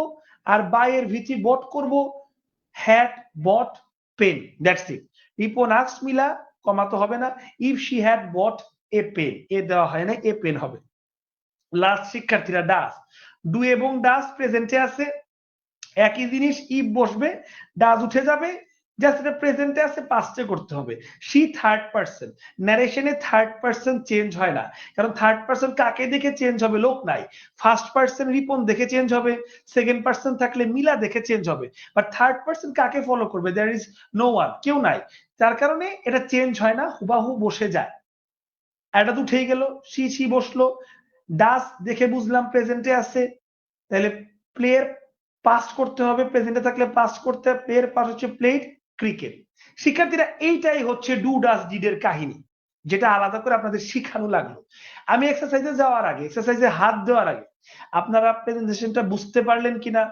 Speaker 1: আর বাই এর ভিতরি বট করব, had bought pen, that's it. Ripon asked Mila, comma তো হবে না, if she had bought a pen, a দেওয়া হয় না, এ পেন হবে। লাস্ট শিক্ষার্থীরা ডাস, ডু এবং ডাজ প্রেজেন্টে আছে, একই জিনিস ইফ বসবে, ডাজ উঠে যাবে, জাস্ট এটা প্রেজেন্টে আছে, পাস্টে করতে হবে। শি থার্ড পারসন, ন্যারেশনে থার্ড পারসন চেঞ্জ হয় না, কারণ থার্ড পারসন কাকে দেখে চেঞ্জ হবে, লোক নাই। ফার্স্ট পারসন রিপন দেখে চেঞ্জ হবে, সেকেন্ড পারসন থাকলে মিলা দেখে চেঞ্জ হবে, বাট থার্ড পারসন কাকে ফলো করবে, দেয়ার ইজ নো ওয়ান, কেউ নাই, যার কারণে এটা চেঞ্জ হয় না, হুবাহু বসে যায়। এটা তো উঠেই গেল, সি সি বসলো, ডাস দেখে বুঝলাম প্রেজেন্টে আছে, তাহলে প্লেয়ার পাস করতে হবে, প্রেজেন্টে থাকলে পাস করতে হবে, প্লেয়ার পাস হচ্ছে প্লেড ক্রিকেট। শিক্ষার্থীরা এইটাই হচ্ছে ডু ডাস ডিড এর কাহিনী, যেটা আলাদা করে আপনাদের শিখানো লাগলো। আমি এক্সারসাইজে যাওয়ার আগে, এক্সারসাইজে হাত দেওয়ার আগে আপনারা প্রেজেন্টেশনটা বুঝতে পারলেন কিনা,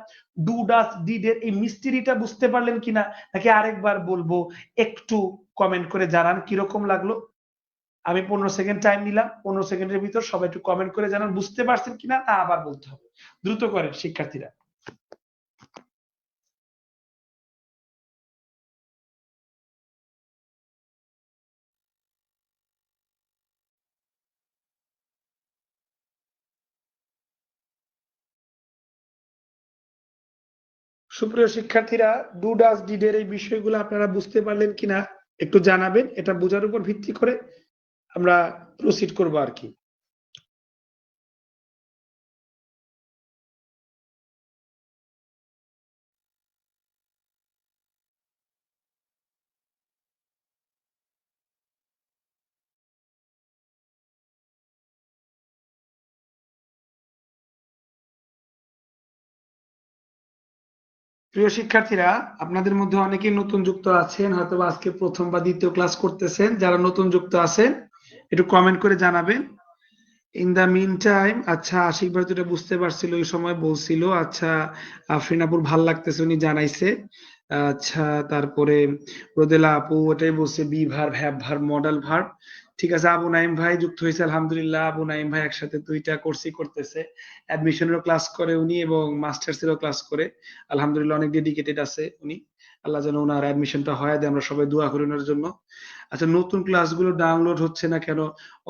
Speaker 1: ডু ডাস ডিড এর এই মিস্ট্রিটা বুঝতে পারলেন কিনা, নাকি আরেকবার বলবো, একটু কমেন্ট করে জানান কিরকম লাগলো। আমি 15 সেকেন্ড টাইম নিলাম, 15 সেকেন্ডের ভিতর সবাই একটু কমেন্ট করে জানান বুঝতে পারছেন কিনা, তা আবার বলতে হবে, দ্রুত করেন শিক্ষার্থীরা। সুপ্রিয় শিক্ষার্থীরা, ডু ডাস ডিড এর এই বিষয়গুলো আপনারা বুঝতে পারলেন কিনা একটু জানাবেন, এটা বোঝার উপর ভিত্তি করে আমরা প্রসিড করব আর কি। প্রিয় শিক্ষার্থীরা, আপনাদের মধ্যে অনেকেই নতুন যুক্ত আছেন, হয়তো আজকে প্রথম বা দ্বিতীয় ক্লাস করতেছেন, যারা নতুন যুক্ত আছেন একটু কমেন্ট করে জানাবেন। ইন দা মিন টাইম, আচ্ছা আশিক ভাই যেটা বুঝতে পারছিল ওই সময় বলছিল, আচ্ছা আফরিনাপুর ভাল লাগতেছে উনি জানাইছে, আচ্ছা তারপরে রোদেলা আপু ওটাই বলছে be verb, have verb, modal verb. ঠিক আছে, আবু নাইম ভাই যুক্ত হয়েছে, আলহামদুলিল্লাহ। আবু নাইম ভাই একসাথে দুইটা কোর্সই করতেছে, অ্যাডমিশনেরও ক্লাস করে উনি এবং মাস্টার্সেরও ক্লাস করে, আলহামদুলিল্লাহ অনেক ডেডিকেটেড আছে উনি। আল্লাহ যেন ওনার অ্যাডমিশনটা হয় দেয়, আমরা সবাই দোয়া করি ওনার জন্য। আচ্ছা, নতুন ক্লাসগুলো ডাউনলোড হচ্ছে না কেন?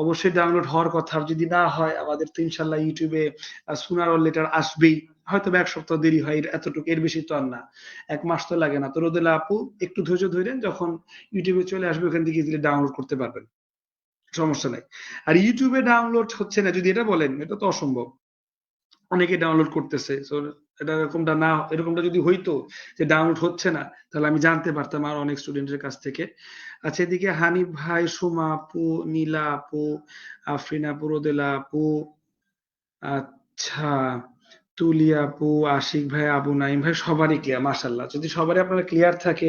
Speaker 1: অবশ্যই ডাউনলোড হওয়ার কথা, যদি না হয় আমাদের তো ইনশাল্লাহ ইউটিউবে সুনার অর লেটার আসবেই, হয়তো এক সপ্তাহ দেরি হয়, এতটুকু, এর বেশি তো আর না, 1 মাস তো লাগে না। তো রোদেলা আপু একটু ধৈর্য ধরেন, যখন ইউটিউবে চলে আসবে ওখান থেকে ইজিলি ডাউনলোড করতে পারবেন, সমস্যা নাই। আর ইউটিউবে ডাউনলোড হচ্ছে না যদি এটা বলেন, এটা তো অসম্ভব, অনেকে ডাউনলোড করতেছে, এটা এরকমটা না, এরকমটা যদি হইতো যে ডাউনলোড হচ্ছে না, তাহলে আমি জানতে পারতাম আর অনেক স্টুডেন্টের কাছ থেকে। আচ্ছা, এদিকে হানিফ ভাই, সুমা আপু, নীলা আপু, আফরিন আপু, রোদেলা আপু, আচ্ছা তুলি আপু, আশিক ভাই, আবু নাইম ভাই, সবারই ক্লিয়ার, মাশাল্লাহ। যদি সবারই আপনারা ক্লিয়ার থাকে,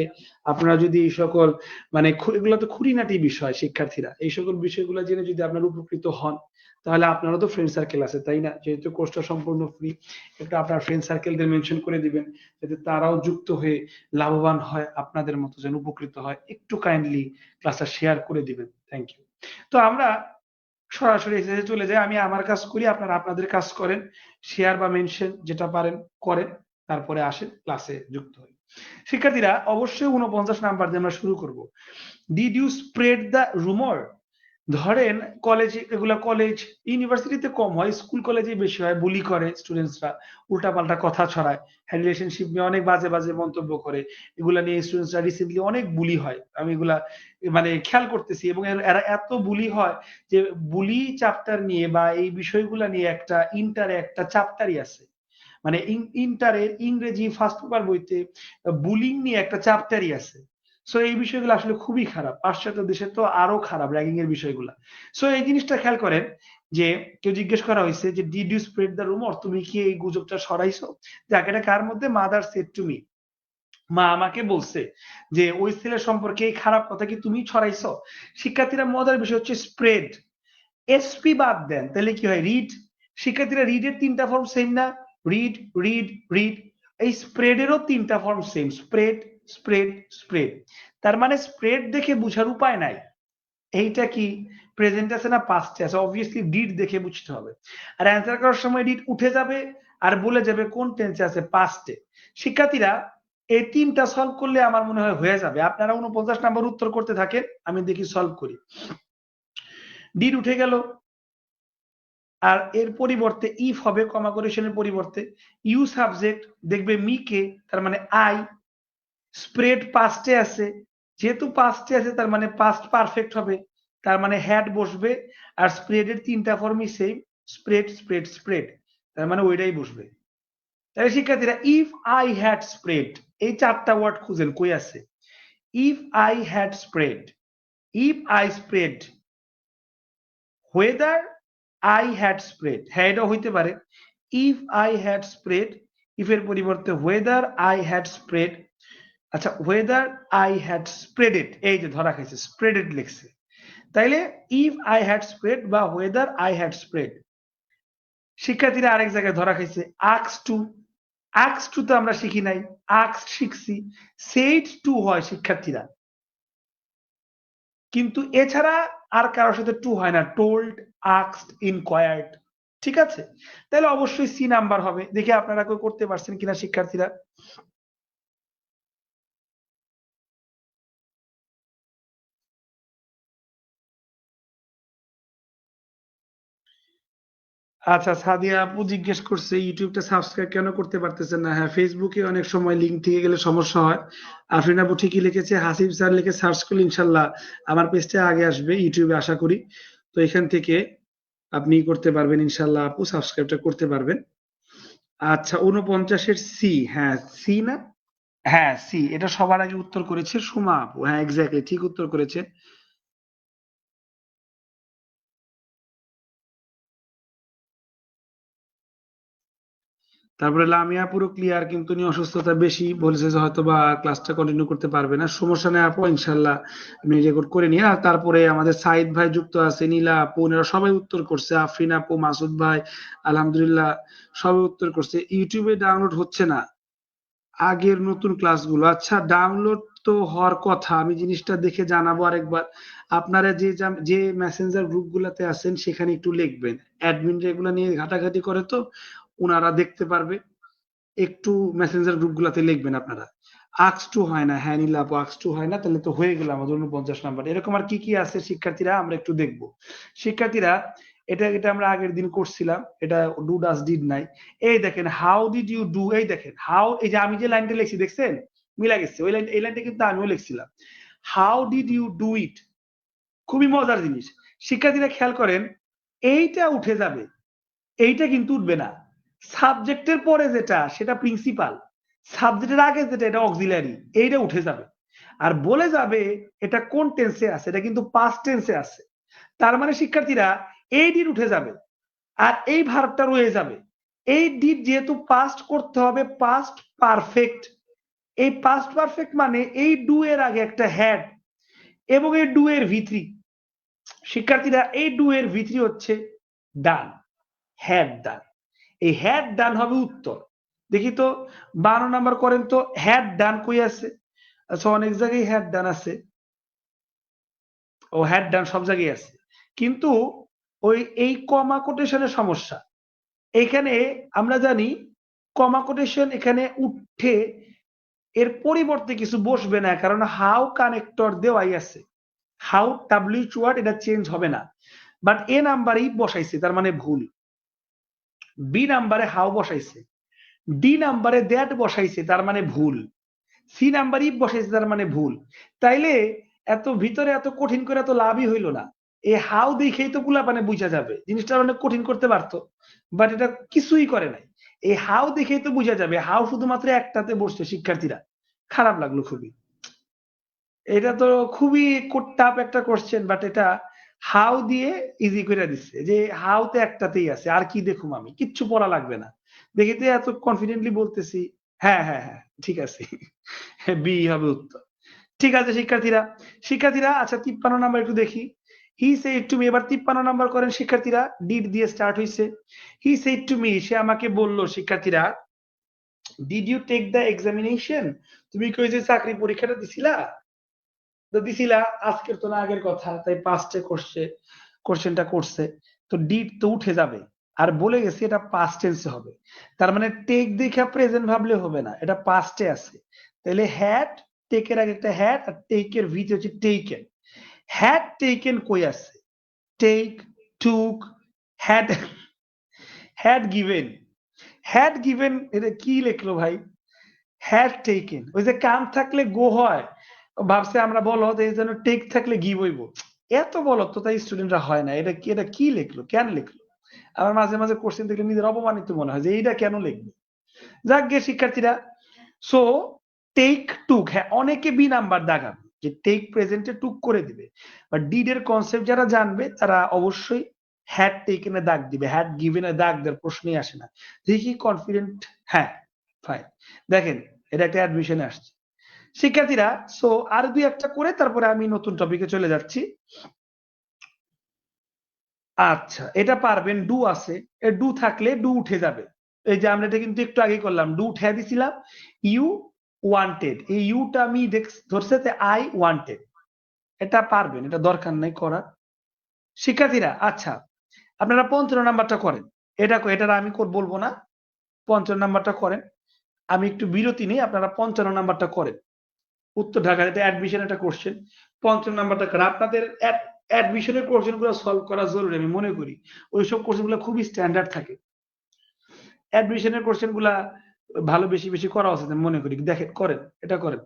Speaker 1: আপনারা যদি এই সকল মানে এগুলো তো খুঁটিনাটি বিষয়, শিক্ষার্থীরা এই সকল বিষয়গুলো জেনে যদি আপনারা উপকৃত হন, তাহলে আপনারও তো ফ্রেন্ড সার্কেল আছে, তাই না? যেহেতু কোর্সটা সম্পূর্ণ ফ্রি, একটু আপনার ফ্রেন্ড সার্কেলদের মেনশন করে দিবেন, যাতে তারাও যুক্ত হয়ে লাভবান হয়, আপনাদের মতো যেন উপকৃত হয়। একটু কাইন্ডলি ক্লাসটা শেয়ার করে দিবেন, থ্যাংক ইউ। তো আমরা সরাসরি এক্সারসাইজে চলে যাই, আমি আমার কাজ করি, আপনারা আপনাদের কাজ করেন, শেয়ার বা মেনশন যেটা পারেন করেন, তারপরে আসেন ক্লাসে যুক্ত হই। শিক্ষার্থীরা, অবশ্যই 49 নাম্বার দিয়ে আমরা শুরু করব। Did you spread the rumour? ধরেন কলেজে, এগুলা কলেজ ইউনিভার্সিটিতে কম হয়, স্কুল কলেজে বেশি হয়, বুলি করে স্টুডেন্টসরা, উল্টাপাল্টা কথা ছড়ায়, রিলেশনশিপ নিয়ে অনেক বাজে বাজে মন্তব্য করে, এগুলা নিয়ে স্টুডেন্টসরা রিসেন্টলি অনেক বুলি হয়, আমি এগুলা মানে খেয়াল করতেছি, এবং এরা এত বুলি হয় যে বুলি চ্যাপ্টার নিয়ে বা এই বিষয়গুলা নিয়ে একটা ইন্টারে একটা চ্যাপ্টারই আছে, মানে ইন্টারের ইংরেজি ফার্স্ট পেপার বইতে বুলিং নিয়ে একটা চ্যাপ্টারই আছে। সো এই বিষয়গুলো আসলে খুবই খারাপ, পাশ্চাত্য দেশে তো আরো খারাপ র্যাগিং এর বিষয়গুলো। সো এই জিনিসটা খেয়াল করেন, যে কেউ জিজ্ঞেস করা হয়েছে যে ডিড ইউ স্প্রেড দ্য রুমর, তুমি কি এই গুজবটা ছড়াইছো? দেখ, এটা কার মধ্যে? মাদার সেড টু মি, মা আমাকে বলছে যে ওই ছেলের সম্পর্কে এই খারাপ কথা কি তুমি ছড়াইছো? শিক্ষার্থীরা, মজার বিষয় হচ্ছে স্প্রেড, এসপি বাদ দেন, তাহলে কি হয়? রিড। শিক্ষার্থীরা, রিডের 3টা ফর্ম সেম না? Read, read, read. এই স্প্রেডেরও 3টা form same, spread, spread, spread. তার মানে স্প্রেড দেখে বুঝার উপায় নাই এইটা কি প্রেজেন্ট আছে না পাস্টে আছে, অবভিয়াসলি ডিড দেখে বুঝতে হবে। আর অ্যান্সার করার সময় ডিড উঠে যাবে আর বলে যাবে কোন টেন্সে আছে, পাস্টে। শিক্ষার্থীরা, এই 3টা সলভ করলে আমার মনে হয় হয়ে যাবে। আপনারা 49 নাম্বার উত্তর করতে থাকেন, আমি দেখি সলভ করি। ডিড উঠে গেল, আর এর পরিবর্তে ইফ হবে কমা কোটেশনের পরিবর্তে ইউ সাবজেক্ট দেখবে মি কে তার মানে আই স্প্রেড পাস্টে আছে যেহেতু পাস্টে আছে তার মানে পাস্ট পারফেক্ট হবে তার মানে হ্যাড বসবে আর স্প্রেডের তিনটা ফর্মই সেম স্প্রেড স্প্রেড স্প্রেড তার মানে ওইটাই বসবে তাহলে শিক্ষার্থীরা ইফ আই হ্যাড স্প্রেড এই চারটা ওয়ার্ড খুঁজেন কই আছে if I had spread if I spread whether I had spread হ্যাঁ এটা হইতে পারে if I had spread if এর পরিবর্তে whether I had spread আচ্ছা whether I had spread it এই যে ধরা খাইছে spread it লিখছে তাইলে if I had spread বা whether I had spread শিক্ষার্থীরা আরেক জায়গায় ধরা খাইছে asked to তো আমরা শিখি নাই asked শিখছি said to হয় শিক্ষার্থীরা কিন্তু এছাড়া আর কারোর সাথে টু হয় না টোল্ড আস্কড ইনকোয়ার্ড ঠিক আছে তাহলে অবশ্যই সি নাম্বার হবে দেখি আপনারা কেউ করতে পারছেন কিনা শিক্ষার্থীরা আচ্ছা সাদিয়া আপু জিজ্ঞেস করছে ইউটিউবটা সাবস্ক্রাইব কেন করতে পারতেছেন না হ্যাঁ ফেসবুকে অনেক সময় লিঙ্ক থেকে গেলে সমস্যা হয় আফরিন আপু ঠিকই লিখেছে হাসিব স্যার লিখে সার্চ করলে ইনশাল্লাহ আমার পেজটা আগে আসবে ইউটিউবে আশা করি তো এখান থেকে আপনি করতে পারবেন ইনশাল্লাহ আপু সাবস্ক্রাইবটা করতে পারবেন আচ্ছা 49-এর সি হ্যাঁ সি না হ্যাঁ সি এটা সবার আগে উত্তর করেছে সুমা আপু হ্যাঁ এক্স্যাক্টলি ঠিক উত্তর করেছে তারপরে লামিয়া পুরো ক্লিয়ার কিন্তু উনি অসুস্থতা বেশি বলেছে যে হয়তো বা ক্লাসটা কন্টিনিউ করতে পারবে না সমস্যা নেই আপু ইনশাল্লাহ আমি রেকর্ড করে নিয়ে আর তারপরে আমাদের সাইদ ভাই যুক্ত আছে নীলা আপু ওনারা সবাই উত্তর করছে আফরিন আপু মাসুদ ভাই আলহামদুলিল্লাহ সবাই উত্তর করছে ইউটিউবে ডাউনলোড হচ্ছে না আগের নতুন ক্লাসগুলো আচ্ছা ডাউনলোড তো হওয়ার কথা আমি জিনিসটা দেখে জানাবো আরেকবার আপনারা যে মেসেঞ্জার গ্রুপ গুলাতে আছেন সেখানে একটু লিখবেন অ্যাডমিন এগুলা নিয়ে ঘাটাঘাটি করে তো ওনারা দেখতে পারবে একটু মেসেঞ্জার গ্রুপ গুলাতে লিখবেন আপনারা আক্স টু হয় না হ্যাঁ নীলা আপু আক্স টু হয় না তাহলে তো হয়ে গেল আমাদের 49 নাম্বার এরকম আর কি কি আছে শিক্ষার্থীরা আমরা একটু দেখবো শিক্ষার্থীরা এটা এটা আমরা আগের দিন করছিলাম এটা ডু ডাস ডিড নাই এই দেখেন হাউ ডিড ইউ ডু এই দেখেন হাউ এই যে আমি যে লাইনটা লিখছি দেখছেন মিলা গেছে ওই লাইন এই লাইনটা কিন্তু আমিও লিখছিলাম how did you do it খুবই মজার জিনিস শিক্ষার্থীরা খেয়াল করেন এইটা উঠে যাবে এইটা কিন্তু উঠবে না সাবজেক্টের পরে যেটা সেটা প্রিন্সিপাল সাবজেক্টের আগে যেটা এটা অক্সিলারি এইটা উঠে যাবে আর বলে যাবে এটা কোন টেন্সে আছে এটা কিন্তু পাস্ট টেন্সে আছে তার মানে শিক্ষার্থীরা এই ডিড উঠে যাবে আর এই ভার্বটা রয়ে যাবে এই ডিড যেহেতু পাস্ট করতে হবে পাস্ট পারফেক্ট এই পাস্ট পারফেক্ট মানে এই ডু এর আগে একটা হ্যাড এবং এই ডু এর ভিত্রি শিক্ষার্থীরা এই ডু এর ভিত্রি হচ্ছে ডান হ্যাড ডান এই হ্যাড ডান হবে উত্তর দেখি তো 12 নাম্বার করেন তো হ্যাড ডান কই আছে আচ্ছা অনেক জায়গায় হ্যাড ডান আছে ও হ্যাড ডান সব জায়গায় আছে কিন্তু ওই এই কমা কোটেশনের সমস্যা এখানে আমরা জানি কমা কোটেশন এখানে উঠে এর পরিবর্তে কিছু বসবে না কারণ হাউ কানেক্টর দেওয়াই আছে হাউ ডাব্লিউএইচ ওয়ার্ড এটা চেঞ্জ হবে না বাট এ নাম্বারেই বসাইছে তার মানে ভুল বি নাম্বারে হাউ বসাইছে ডি নাম্বারে দ্যাট বসাইছে তার মানে ভুল সি নাম্বার ইফ বসাইছে তার মানে ভুল তাইলে এত ভিতরে এত কঠিন করে এত লাভই হইল না এই হাউ দেখেই তো মানে বুঝা যাবে জিনিসটা অনেক কঠিন করতে পারতো বাট এটা কিছুই করে নাই এই হাউ দেখেই তো বুঝা যাবে হাউ শুধুমাত্র একটাতে বসছে শিক্ষার্থীরা খারাপ লাগলো খুবই এটা তো খুবই টাফ একটা কোশ্চেন বাট এটা হাউ দিয়ে ইজি করে দিচ্ছে যে হাউ তে একটাতেই আছে আর কি দেখুম আমি কিচ্ছু পড়া লাগবে না দেখি তো এত কনফিডেন্টলি বলতেছি হ্যাঁ হ্যাঁ হ্যাঁ ঠিক আছে বি হবে উত্তর ঠিক আছে শিক্ষার্থীরা শিক্ষার্থীরা আচ্ছা 53 নাম্বার একটু দেখি হি সেড টু মি এবার 53 নাম্বার করেন শিক্ষার্থীরা ডিড দিয়ে স্টার্ট হইছে হি সেড টু মি সে আমাকে বলল শিক্ষার্থীরা did you take the examination তুমি কি ওই যে চাকরি পরীক্ষাটা দিছিলা তো দিছিলা আজকের তো না আগের কথা তাই পাস্টে করছে কোশ্চেনটা করছে তো ডিড তো উঠে যাবে আর বলে গেছি এটা পাস্ট টেন্সে হবে তার মানে টেক দেখা প্রেজেন্ট ভাবলে হবে না এটা পাস্টে আছে তাহলে হ্যাড টেকের আগে একটা হ্যাড আর টেকের ভিতরে হচ্ছে টেকেন হ্যাড টেকেন কই আছে take took had had given এটা কি লিখলো ভাই? হ্যাড টেকেন, ওই যে কাম থাকলে গো হয়, ভাবছে আমরা বলো এই জন্য টেক থাকলে গিভ হইব। এত বলো তো তাই স্টুডেন্টরা হয় না। এটা কি লিখলো, কেন লিখলো? আমার মাঝে মাঝে কোশ্চেন দেখলে নিজের অপমানিত মনে হয় যে এইটা কেন লিখবে। যাক গে শিক্ষার্থীরা, সো টেক টুক, হ্যাঁ অনেকে বি নাম্বার দাগাবে যে টেক প্রেজেন্টে টুক করে দিবে, বাট ডিড এর কনসেপ্ট যারা জানবে তারা অবশ্যই হ্যাড টেকেনে দাগ দিবে, হ্যাড গিভেনে দাগ দেওয়ার প্রশ্নই আসে না। দেখি কনফিডেন্ট, হ্যাঁ ফাইন। দেখেন এটা একটা অ্যাডমিশনে আসছে শিক্ষার্থীরা। সো আর দুই একটা করে তারপরে আমি নতুন টপিকে চলে যাচ্ছি। আচ্ছা এটা পারবেন, ডু আছে, ডু থাকলে ডু উঠে যাবে। এই যে আমরা এটা কিন্তু একটু আগে করলাম, ডু উঠে দিছিলাম, ইউ ওয়ান্টেড, এই ইউটা আমি ধরছে আই ওয়ান্টেড, এটা পারবেন, এটা দরকার নাই করার শিক্ষার্থীরা। আচ্ছা আপনারা 55 নাম্বারটা করেন, এটা আমি বলবো না, 55 নাম্বারটা করেন। আমি একটু বিরতি নেই, আপনারা 55 নাম্বারটা করেন। উত্তর ঢাকার এটা অ্যাডমিশন একটা কোশ্চেন, 55 নাম্বারটা করেন। আপনাদের অ্যাডমিশনের কোশ্চেন গুলো সলভ করা জরুরি আমি মনে করি, ওইসব কোশ্চেন গুলো খুবই স্ট্যান্ডার্ড থাকে। অ্যাডমিশনের কোশ্চেন গুলা ভালো বেশি বেশি করা উচিত আমি মনে করি। দেখেন করেন, এটা করেন।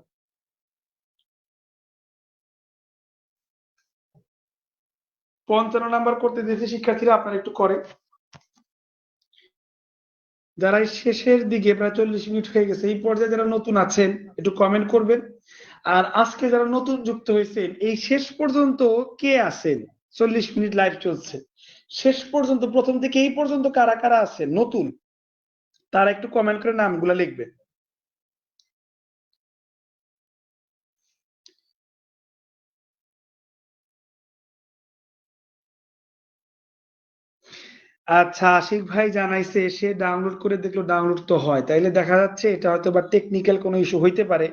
Speaker 1: 55 নাম্বার করতে দিয়েছে শিক্ষার্থীরা, আপনারা একটু করেন। যারা শেষের দিকে প্রায় 40 মিনিট হয়ে গেছে, এই পর্যায়ে যারা নতুন আছেন একটু কমেন্ট করবেন। আর আজকে যারা নতুন যুক্ত হয়েছেন, এই শেষ পর্যন্ত কে আছেন? 40 মিনিট লাইভ চলছে, শেষ পর্যন্ত প্রথম থেকে এই পর্যন্ত কারা কারা আছেন নতুন, তারা একটু কমেন্ট করে নামগুলা লিখবেন। আচ্ছা আশিক ভাই জানাইছে সে ডাউনলোড করে দেখলো ডাউনলোড তো হয়, তাইলে দেখা যাচ্ছে এটা হয়তো বা টেকনিক্যাল কোনো ইস্যু হইতে পারে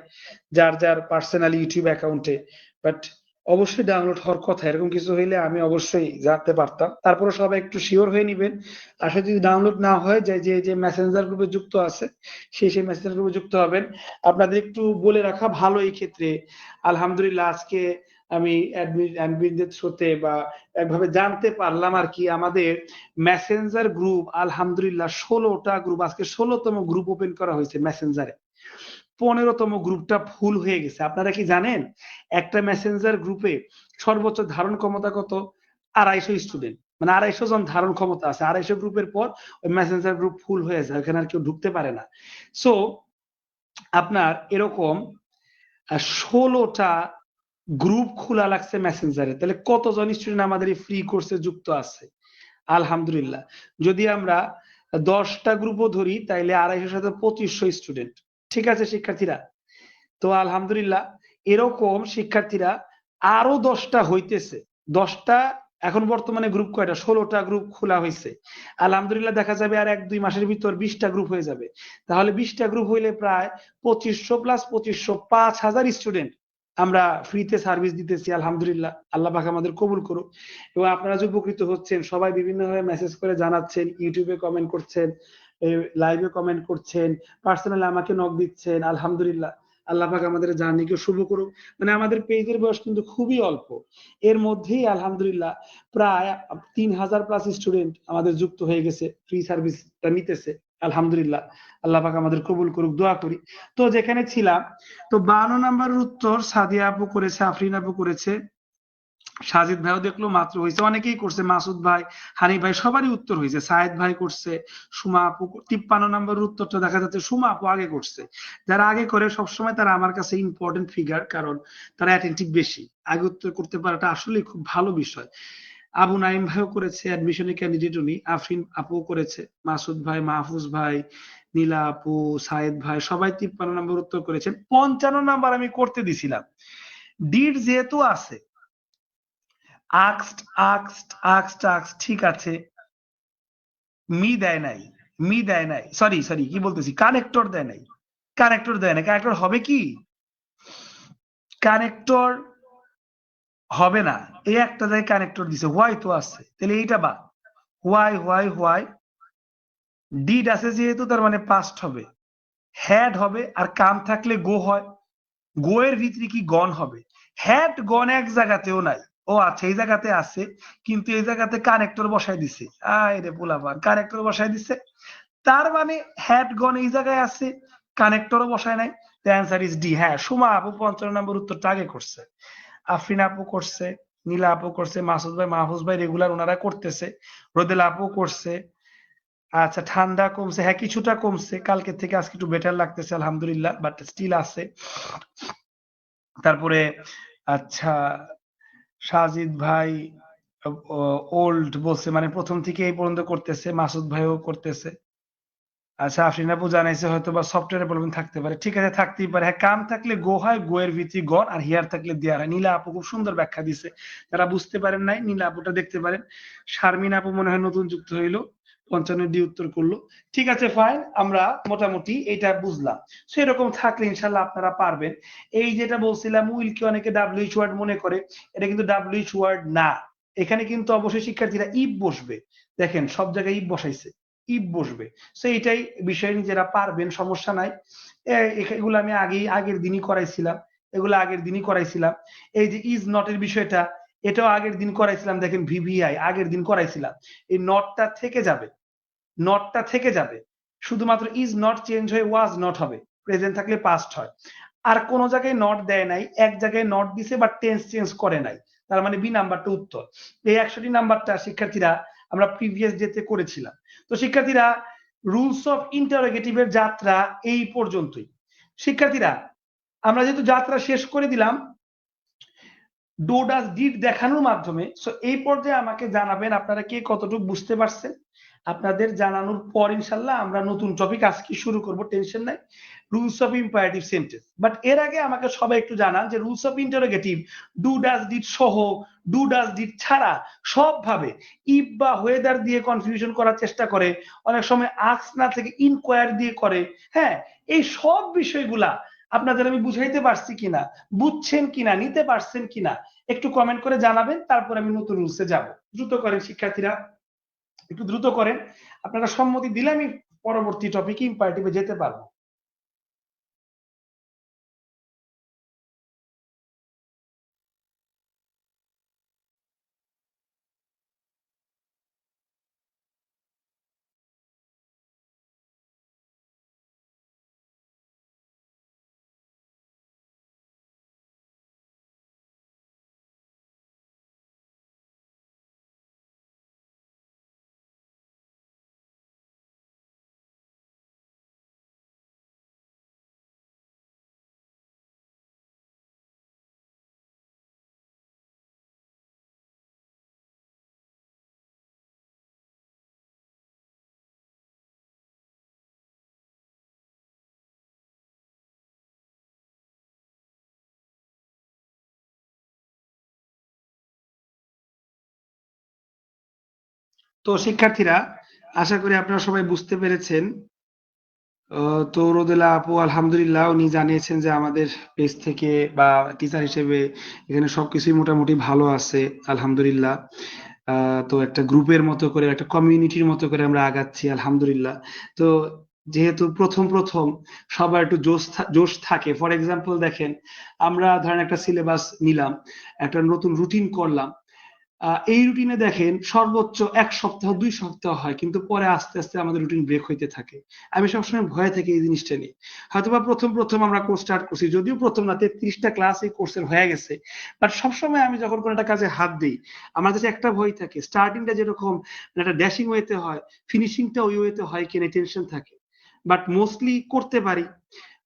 Speaker 1: যার যার পার্সোনাল ইউটিউব অ্যাকাউন্টে। বাট অবশ্যই ডাউনলোড হওয়ার কথা, এরকম কিছু হইলে আমি অবশ্যই জানতে পারতাম। তারপরে সবাই একটু শিওর হয়ে নিবেন। আসলে যদি ডাউনলোড না হয় যায়, যে যে মেসেঞ্জার গ্রুপে যুক্ত আছে সেই মেসেঞ্জার গ্রুপে যুক্ত হবেন। আপনাদের একটু বলে রাখা ভালো এই ক্ষেত্রে, আলহামদুলিল্লাহ আজকে আমি অ্যাডমিনদের থ্রুতে বা একভাবে জানতে পারলাম আর কি, আমাদের মেসেঞ্জার গ্রুপ আলহামদুলিল্লাহ 16টা গ্রুপ, আজকে 16তম গ্রুপ ওপেন করা হয়েছে মেসেঞ্জারে। 15তম গ্রুপটা ফুল হয়ে গেছে। আপনারা কি জানেন একটা মেসেঞ্জার গ্রুপে সর্বোচ্চ ধারণ ক্ষমতা কত? 250 স্টুডেন্ট, মানে 250 জন ধারণ ক্ষমতা আছে। 250 গ্রুপের পর ওই মেসেঞ্জার গ্রুপ ফুল হয়ে যায়, ওখানে আর কেউ ঢুকতে পারে না। সো আপনার এরকম 16টা গ্রুপ খোলা লাগছে মেসেঞ্জারে, তাহলে কতজন স্টুডেন্ট আমাদের এই ফ্রি কোর্সে যুক্ত আছে? আলহামদুলিল্লাহ। যদি আমরা 10টা গ্রুপও ধরি তাইলে 250 সাথে 2500 স্টুডেন্ট। ঠিক আছে শিক্ষার্থীরা? তো আলহামদুলিল্লাহ এরকম শিক্ষার্থীরা আরো 10টা হইতেছে। 10টা এখন বর্তমানে গ্রুপ কয়টা? 16টা গ্রুপ খোলা হয়েছে। আলহামদুলিল্লাহ দেখা যাবে আর 1-2 মাসের ভিতর 20টা গ্রুপ হয়ে যাবে। তাহলে 20টা গ্রুপ হইলে প্রায় 2500 প্লাস 2500 5000 স্টুডেন্ট আমরা ফ্রিতে সার্ভিস দিতেছি। আলহামদুলিল্লাহ আল্লাহ পাক আমাদের কবুল করুক। এবং আপনারা যে উপকৃত হচ্ছেন, সবাই বিভিন্নভাবে মেসেজ করে জানাচ্ছেন, ইউটিউবে কমেন্ট করছেন, লাইভে কমেন্ট করছেন, পার্সোনালি আমাকে নক দিচ্ছেন। আলহামদুলিল্লাহ আল্লাহ পাক আমাদের জার্নিকে শুভ করুক। মানে আমাদের পেজের বয়স কিন্তু খুবই অল্প, এর মধ্যেই আলহামদুলিল্লাহ প্রায় 3000 প্লাস স্টুডেন্ট আমাদের যুক্ত হয়ে গেছে, ফ্রি সার্ভিসটা নিতেছে। আলহামদুলিল্লাহ আল্লাহ পাক আমাদের কবুল করুক, দোয়া করি। তো যেখানে ছিলাম, তো 52 নম্বরের উত্তর সাদিয়া আপু করেছে, আফরিন আপু করেছে, সাজিদ ভাইও দেখলো মাত্র হয়েছে, অনেকেই করছে, মাসুদ ভাই, হানি ভাই, সবারই উত্তর হয়েছে, সায়েদ ভাই করছে, সুমা আপু 53 নম্বরের উত্তরটা দেখা যাচ্ছে সুমা আপু আগে করছে। যারা আগে করে সবসময় তারা আমার কাছে ইম্পর্টেন্ট ফিগার, কারণ তারা অ্যাটেন্টিভ বেশি, আগে উত্তর করতে পারাটা আসলে খুব ভালো বিষয়। আবু নাইম ভাইও করেছে, অ্যাডমিশনের ক্যান্ডিডেট উনি, আফরিন আপু করেছে, মাসুদ ভাই, মাহফুজ ভাই, নীলা আপু, সায়েদ ভাই, সবাই 53 নম্বর উত্তর করেছেন। 55 নাম্বার আমি করতে দিছিলাম, ডিড যেহেতু আছে, আক্সড আক্সড আক্সড আক্সড ঠিক আছে, মি দেয় নাই, মি দেয় নাই, সরি সরি কি বলতেছি, কানেক্টর দেয় নাই, কানেক্টর দেয় নাই। কানেক্টর হবে কি? কানেক্টর হবে না, এই একটা জায়গায় কানেক্টর দিছে, হোয়াই তো আছে, তাহলে এইটা বা হোয়াই হোয়াই হোয়াই, ডিড আছে যেহেতু তার মানে পাস্ট হবে, হ্যাড হবে, আর কাম থাকলে গো হয়, গো এর ভিতরে কি গন হবে? হ্যাড গন এক জায়গাতেও নাই, ও আচ্ছা, এই জায়গাতে আছে, কিন্তু এই জায়গাতে কানেক্টর বসাই দিছে। রে পোলাপান, কানেক্টর বসাই দিছে, তার মানে হ্যাড গন এই জায়গায় আছে, কানেক্টরও বসায় নাই। The answer is D. হ্যাঁ, সুমা আপু 55 নম্বর উত্তরটা আগে করছে, আফরিন আপু করছে, নীলা আপু করছে, মাসুদ ভাই, মাহফুজ ভাই রেগুলার ওনারা করতেছে, রোদেলা আপু করছে। আচ্ছা, ঠান্ডা কমছে, হ্যাঁ কিছুটা কমছে, কালকে থেকে আজকে একটু বেটার লাগতেছে আলহামদুলিল্লাহ, বাট স্টিল আছে। তারপরে আচ্ছা, সাজিদ ভাই ওল্ড বলছে, মানে প্রথম থেকে এই পর্যন্ত করতেছে, মাসুদ ভাইও করতেছে। আচ্ছা, আফরিন আপু জানাইছে হয়তো বা সফটওয়্যারে প্রবলেম থাকতে পারে, ঠিক আছে, থাকতেই পারে। হ্যাঁ, কাম থাকলে গো হয়, গো এর ভিত্তি গন, আর হিয়ার থাকলে দেয়ার হয়। নীলা আপু খুব সুন্দর ব্যাখ্যা দিছে, যারা বুঝতে পারেন নাই নীলা আপুটা দেখতে পারেন। শারমিন আপু মনে হয় নতুন যুক্ত হইলো, 55 উত্তর করলো। ঠিক আছে, ফাইন, আমরা মোটামুটি এটা বুঝলাম। সেরকম থাকলে ইনশাল্লাহ আপনারা পারবেন। এই যেটা বলছিলাম উইলকে অনেকে ডাব্লিউএইচ ওয়ার্ড মনে করে, এটা কিন্তু ডাব্লিউএইচ ওয়ার্ড না। এখানে কিন্তু অবশ্যই শিক্ষার্থীরা ইফ বসবে, দেখেন সব জায়গায় ইফ বসাইছে, ইফ বসবে। সো এটাই বিষয়, নিজেরা পারবেন, সমস্যা নাই। এগুলো আমি আগের দিনই করাইছিলাম, এগুলো আগের দিনই করাইছিলাম। এই যে ইজ নট এর বিষয়টা, এটাও আগের দিন করাইছিলাম, দেখেন ভিভিআই আগের দিন করাইছিলাম। এই নটটা থেকে যাবে, নটটা থেকে যাবে, শুধুমাত্র ইজ নট চেঞ্জ হয়ে ওয়াজ নট হবে, প্রেজেন্ট থাকলে পাস্ট হয়। আর কোন জায়গায় নট দেয় নাই, এক জায়গায় নট দিছে বাট টেন্স চেঞ্জ করে নাই, তার মানে বি নাম্বারটা উত্তর। এই 61 নাম্বারটা শিক্ষার্থীরা আমরা প্রিভিয়াস ডেতে করেছিলাম। তো শিক্ষার্থীরা, রুলস অফ ইন্টারোগেটিভের যাত্রা এই পর্যন্তই। শিক্ষার্থীরা, আমরা যেহেতু যাত্রা শেষ করে দিলাম ডু ডাজ ডিড দেখানোর মাধ্যমে, সো এই পর্যায়ে আমাকে জানাবেন আপনারা কে কতটুকু বুঝতে পারছেন। আপনাদের জানানোর পর ইনশাল্লাহ আমরা নতুন টপিক আজকে শুরু করব, টেনশন নাই, rules of imperative sentence. But এর আগে আমাকে সবাই একটু জানান যে rules of interrogative do does did সহ, ডু ডাজ ডিড ছাড়া সব ভাবে ইফ বা ওয়েদার দিয়ে কনফিউশন করার চেষ্টা করে, অনেক সময় আস্ক না থেকে ইনকোয়ার দিয়ে করে। হ্যাঁ, এই সব বিষয়গুলা আপনাদের আমি বুঝাইতে পারছি কিনা, বুঝছেন কিনা, নিতে পারছেন কিনা, একটু কমেন্ট করে জানাবেন, তারপর আমি নতুন রুলসে যাব। দ্রুত করেন শিক্ষার্থীরা, একটু দ্রুত করেন। আপনারা সম্মতি দিলে আমি পরবর্তী টপিকে ইম্পারেটিভে যেতে পারবো। তো শিক্ষার্থীরা, আশা করি আপনারা সবাই বুঝতে পেরেছেন। তো রোদেলা আপু আলহামদুলিল্লাহ উনি জানিয়েছেন যে আমাদের পেজ থেকে বা টিচার হিসেবে এখানে সবকিছুই মোটামুটি ভালো আছে আলহামদুলিল্লাহ। তো একটা গ্রুপের মতো করে, একটা কমিউনিটির মতো করে আমরা আগাচ্ছি আলহামদুলিল্লাহ। তো যেহেতু প্রথম প্রথম সবার একটু জোশ থাকে, ফর এক্সাম্পল দেখেন, আমরা ধরেন একটা সিলেবাস নিলাম, একটা নতুন রুটিন করলাম, এই রুটিনে দেখেন সর্বোচ্চ 1 সপ্তাহ 2 সপ্তাহ হয়, কিন্তু পরে আস্তে আস্তে আমাদের রুটিন ব্রেক হইতে থাকে। আমি সবসময় ভয়ে থাকি এই জিনিসটা নিয়ে। হয়তোবা প্রথম প্রথম আমরা কোর্স স্টার্ট করছি, যদিও প্রথম না, 33টা ক্লাস এই কোর্সের হয়ে গেছে, বাট সবসময় আমি যখন কোনো একটা কাজে হাত দিই, আমার কাছে একটা ভয় থাকে, স্টার্টিংটা যেরকম মানে একটা ড্যাশিং ওয়েতে হয়, ফিনিশিংটা ওই ওয়েতে হয় কিনা টেনশন থাকে। বাট মোস্টলি করতে পারি,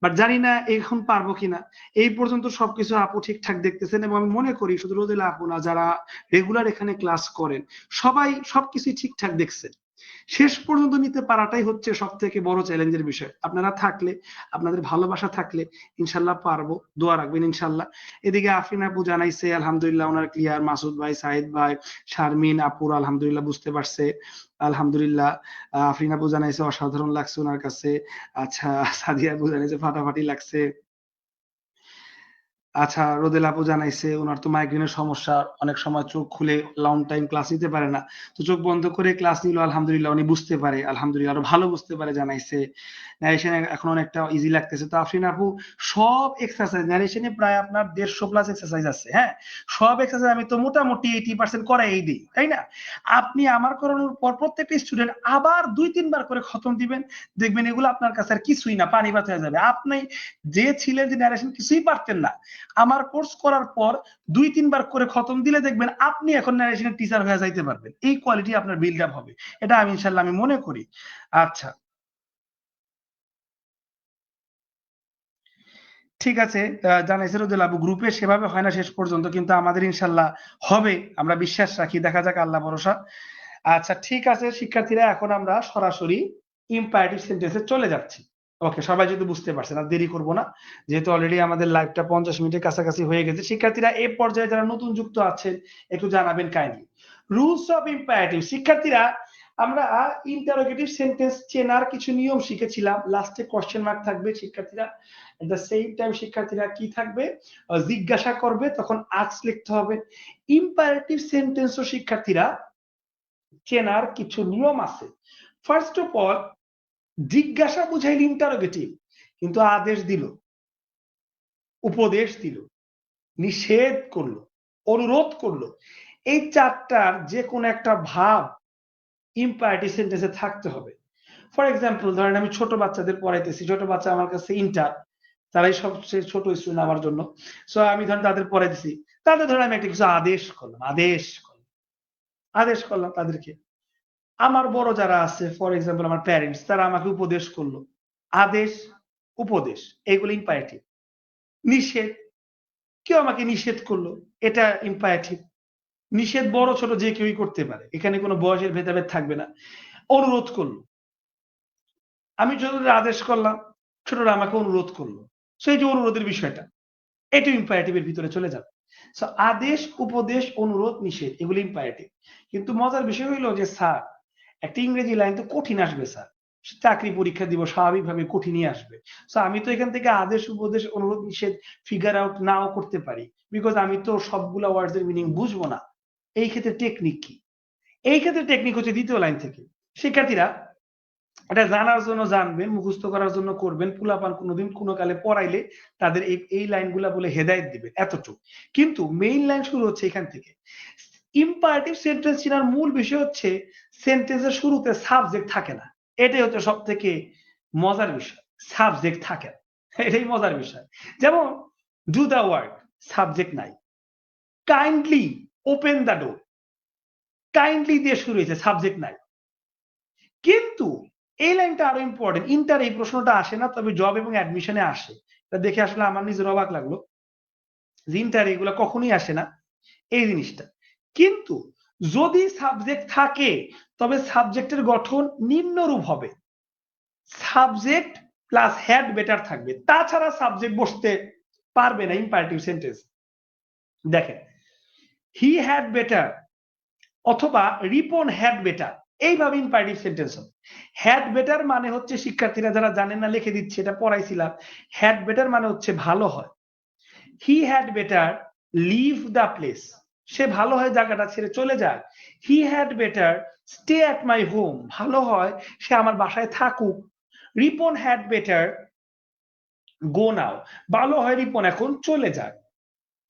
Speaker 1: বাট জানি না এখন পারবো কিনা। এই পর্যন্ত সবকিছু আপু ঠিকঠাক দেখতেছেন, এবং আমি মনে করি শুধু রোদেলা আপু না, যারা রেগুলার এখানে ক্লাস করেন সবাই সবকিছু ঠিকঠাক দেখছেন। শেষ পর্যন্ত নিতে পারাটাই হচ্ছে সব থেকে বড় চ্যালেঞ্জের বিষয়। আপনারা থাকলে, আপনাদের ভালোবাসা থাকলে ইনশাল্লাহ পারবো, দোয়া রাখবেন ইনশাল্লাহ। এদিকে আফরিন আপু জানাইছে আলহামদুলিল্লাহ ওনার ক্লিয়ার, মাসুদ ভাই, সাইদ ভাই, শারমিন আপুর আলহামদুলিল্লাহ বুঝতে পারছে আলহামদুলিল্লাহ। আফরিন আপু জানাইছে অসাধারণ লাগছে ওনার কাছে। আচ্ছা, সাদিয়া আপু জানাইছে ফাটাফাটি লাগছে। আচ্ছা, রোদেলা আপু জানাইছে ওনার তো মাইগ্রেনের সমস্যা, অনেক সময় চোখ খুলে লং টাইম ক্লাস নিতে পারে না, তো চোখ বন্ধ করে ক্লাস নিল, আলহামদুলিল্লাহ উনি বুঝতে পারে, আলহামদুলিল্লাহ আরো ভালো বুঝতে পারে জানাইছে। ন্যারেশন এখন অনেকটা ইজি লাগতেছে। তো আফরিন আপু, সব এক্সারসাইজ ন্যারেশনে প্রায় আপনার 150 প্লাস এক্সারসাইজ আছে, হ্যাঁ, সব এক্সারসাইজ আমি তো মোটামুটি 80% করাই দিই, তাই না? আপনি আমার করানোর পর প্রত্যেকটা স্টুডেন্ট আবার 2-3 বার করে খতম দিবেন, দেখবেন এগুলো আপনার কাছে আর কিছুই না, পানি ভাত হয়ে যাবে। আপনি যে ছিলেন যে ন্যারেশন কিছুই পারতেন না, আমার কোর্স করার পর 2-3 বার করে খতম দিলে দেখবেন আপনি এখন ন্যারেশনের টিচার হয়ে যাইতে পারবেন, এই কোয়ালিটি আপনার বিল্ড আপ হবে, এটা আমি ইনশাল্লাহ আমি মনে করি। আচ্ছা, ঠিক আছে। জানাইছে রোদেল আবু, গ্রুপে সেভাবে হয় না শেষ পর্যন্ত, কিন্তু আমাদের ইনশাল্লাহ হবে, আমরা বিশ্বাস রাখি, দেখা যাক, আল্লাহ ভরসা। আচ্ছা, ঠিক আছে শিক্ষার্থীরা, এখন আমরা সরাসরি ইম্পারেটিভ সেন্টেন্সে চলে যাচ্ছি। ওকে, সবাই যদি বুঝতে পারছেন, আর দেরি করবো না, যেহেতু অলরেডি আমাদের লাইভটা 50 মিনিটের কাছাকাছি হয়ে গেছে। শিক্ষার্থীরা এই পর্যায়ে যারা নতুন যুক্ত আছেন একটু জানাবেন কাইন্ডলি। Rules of imperative. শিক্ষার্থীরা, আমরা ইন্টারোগেটিভ সেন্টেন্স চেনার কিছু নিয়ম শিখেছিলাম, লাস্টে কোশ্চেন মার্ক থাকবে শিক্ষার্থীরা। এট দ্য সেম টাইম শিক্ষার্থীরা কি থাকবে, জিজ্ঞাসা করবে, তখন আস্ক লিখতে হবে। ইম্পারেটিভ সেন্টেন্সও শিক্ষার্থীরা চেনার কিছু নিয়ম আছে। ফার্স্ট অফ অল, জিজ্ঞাসা বুঝাইল ইন্টারোগেটিভ, কিন্তু আদেশ দিল, উপদেশ দিল, নিষেধ করলো, অনুরোধ করলো, এই চারটার যে কোনো একটা ভাব ইম্পারেটিভ সেন্টেন্সে থাকতে হবে। ফর এক্সাম্পল, ধরেন আমি ছোট বাচ্চাদের পড়াইতেছি, ছোট বাচ্চা আমার কাছে ইন্টার, তারাই সবচেয়ে ছোট স্টুডেন্ট আমার জন্য। সো আমি ধরেন তাদের পড়াইতেছি, তাদের ধরেন আমি একটা কিছু আদেশ করলাম, আদেশ করলাম তাদেরকে। আমার বড় যারা আছে, ফর এক্সাম্পল আমার প্যারেন্টস, তারা আমাকে উপদেশ করলো। আদেশ, উপদেশ, এগুলো ইম্পারেটিভ। নিষেধ, কেউ আমাকে নিষেধ করলো, এটা ইম্পারেটিভ। নিষেধ বড় ছোট যে কেউই করতে পারে, এখানে কোনো বয়সের ভেদাভেদ থাকবে না। অনুরোধ করলো, আমি ছোটদের আদেশ করলাম, ছোটরা আমাকে অনুরোধ করলো, সেই যে অনুরোধের বিষয়টা, এটা ইম্পারেটিভের ভিতরে চলে যাবে। সো আদেশ, উপদেশ, অনুরোধ, নিষেধ, এগুলো ইম্পারেটিভ। কিন্তু মজার বিষয় হইলো যে স্যার, একটা ইংরেজি লাইন তো কঠিন আসবে স্যার, চাকরি পরীক্ষা দিব স্বাভাবিকভাবে কঠিনই আসবে। সো আমি তো এখান থেকে আদেশ, উপদেশ, অনুরোধ, নিষেধ ফিগার আউট নাও করতে পারি, বিকজ আমি তো সবগুলা ওয়ার্ডস এর মিনিং বুঝবো না। এই ক্ষেত্রে টেকনিক কি? এই ক্ষেত্রে টেকনিক হচ্ছে দ্বিতীয় লাইন থেকে। শিক্ষার্থীরা, এটা জানার জন্য জানবেন, মুখস্থ করার জন্য করবেন, পোলাপান কোনোদিন কোনো কালে পড়াইলে তাদের এই লাইনগুলা বলে হেদায়েত দিবে, এতটুকু। কিন্তু মেইন লাইন শুরু হচ্ছে এখান থেকে। ইম্পারেটিভ সেন্টেন্স চেনার মূল বিষয় হচ্ছে সেন্টেন্সের শুরুতে সাবজেক্ট থাকে না, এটাই হচ্ছে সব থেকে মজার বিষয়, সাবজেক্ট থাকে না, এটাই মজার বিষয়। যেমন ডু দা ওয়ার্ক, সাবজেক্ট নাই। Kindly open the door, kindly দিয়ে শুরু হয়েছে, সাবজেক্ট নাই। কিন্তু এই লাইনটা আরো ইম্পর্টেন্ট, ইন্টার এই প্রশ্নটা আসে না, তবে জব এবং অ্যাডমিশনে আসে। এটা দেখে আসলে আমার নিজের অবাক লাগলো যে ইন্টার এগুলো কখনোই আসে না, এই জিনিসটা। কিন্তু যদি সাবজেক্ট থাকে, তবে সাবজেক্টের গঠন নিম্নরূপ হবে, সাবজেক্ট প্লাস হ্যাড বেটার থাকবে, তাছাড়া সাবজেক্ট বসতে পারবে না ইম্পারেটিভ সেন্টেন্স। দেখেন, হি হ্যাড বেটার অথবা রিপন হ্যাড বেটার, এইভাবে ইম্পারেটিভ সেন্টেন্স হবে। হ্যাড বেটার মানে হচ্ছে, শিক্ষার্থীরা যারা জানেন না লিখে দিচ্ছে, এটা পড়াইছিলাম। হ্যাড বেটার মানে হচ্ছে ভালো হয়। He had better leave the place, সে ভালো হয় জায়গাটা ছেড়ে চলে যায়। He had better stay at my home, ভালো হয় সে আমার বাসায় থাকুক। Ripon had better go now, ভালো হয় রিপন এখন চলে যায়।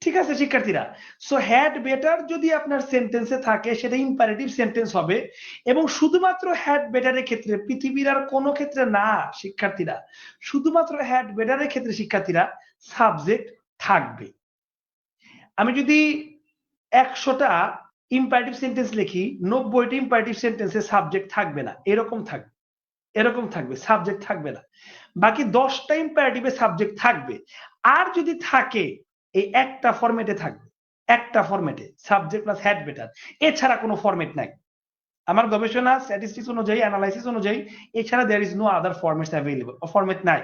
Speaker 1: ঠিক আছে শিক্ষার্থীরা, সো হ্যাড বেটার যদি আপনার সেন্টেন্সে থাকে সেটা ইম্পারেটিভ সেন্টেন্স হবে, এবং শুধুমাত্র হ্যাড বেটারের ক্ষেত্রে, পৃথিবীর আর কোনো ক্ষেত্রে না শিক্ষার্থীরা, শুধুমাত্র হ্যাড বেটারের ক্ষেত্রে শিক্ষার্থীরা সাবজেক্ট থাকবে। আমি যদি 100টা ইম্পারেটিভ সেন্টেন্স লিখি, 90টি ইম্পারেটিভ সেন্টেন্সে সাবজেক্ট থাকবে না, এরকম থাকবে, এরকম থাকবে, সাবজেক্ট থাকবে না। বাকি 10টা ইম্পারেটিভে সাবজেক্ট থাকবে। আর যদি থাকে, এই একটা ফরম্যাটে থাকবে, একটা ফরম্যাটে, সাবজেক্ট প্লাস হ্যাড বেটার, এছাড়া কোনো ফরম্যাট নাই। আমার গবেষণা, স্ট্যাটিস্টিক্স অনুযায়ী, অ্যানালাইসিস অনুযায়ী, এছাড়া there is no other formats available, format নাই।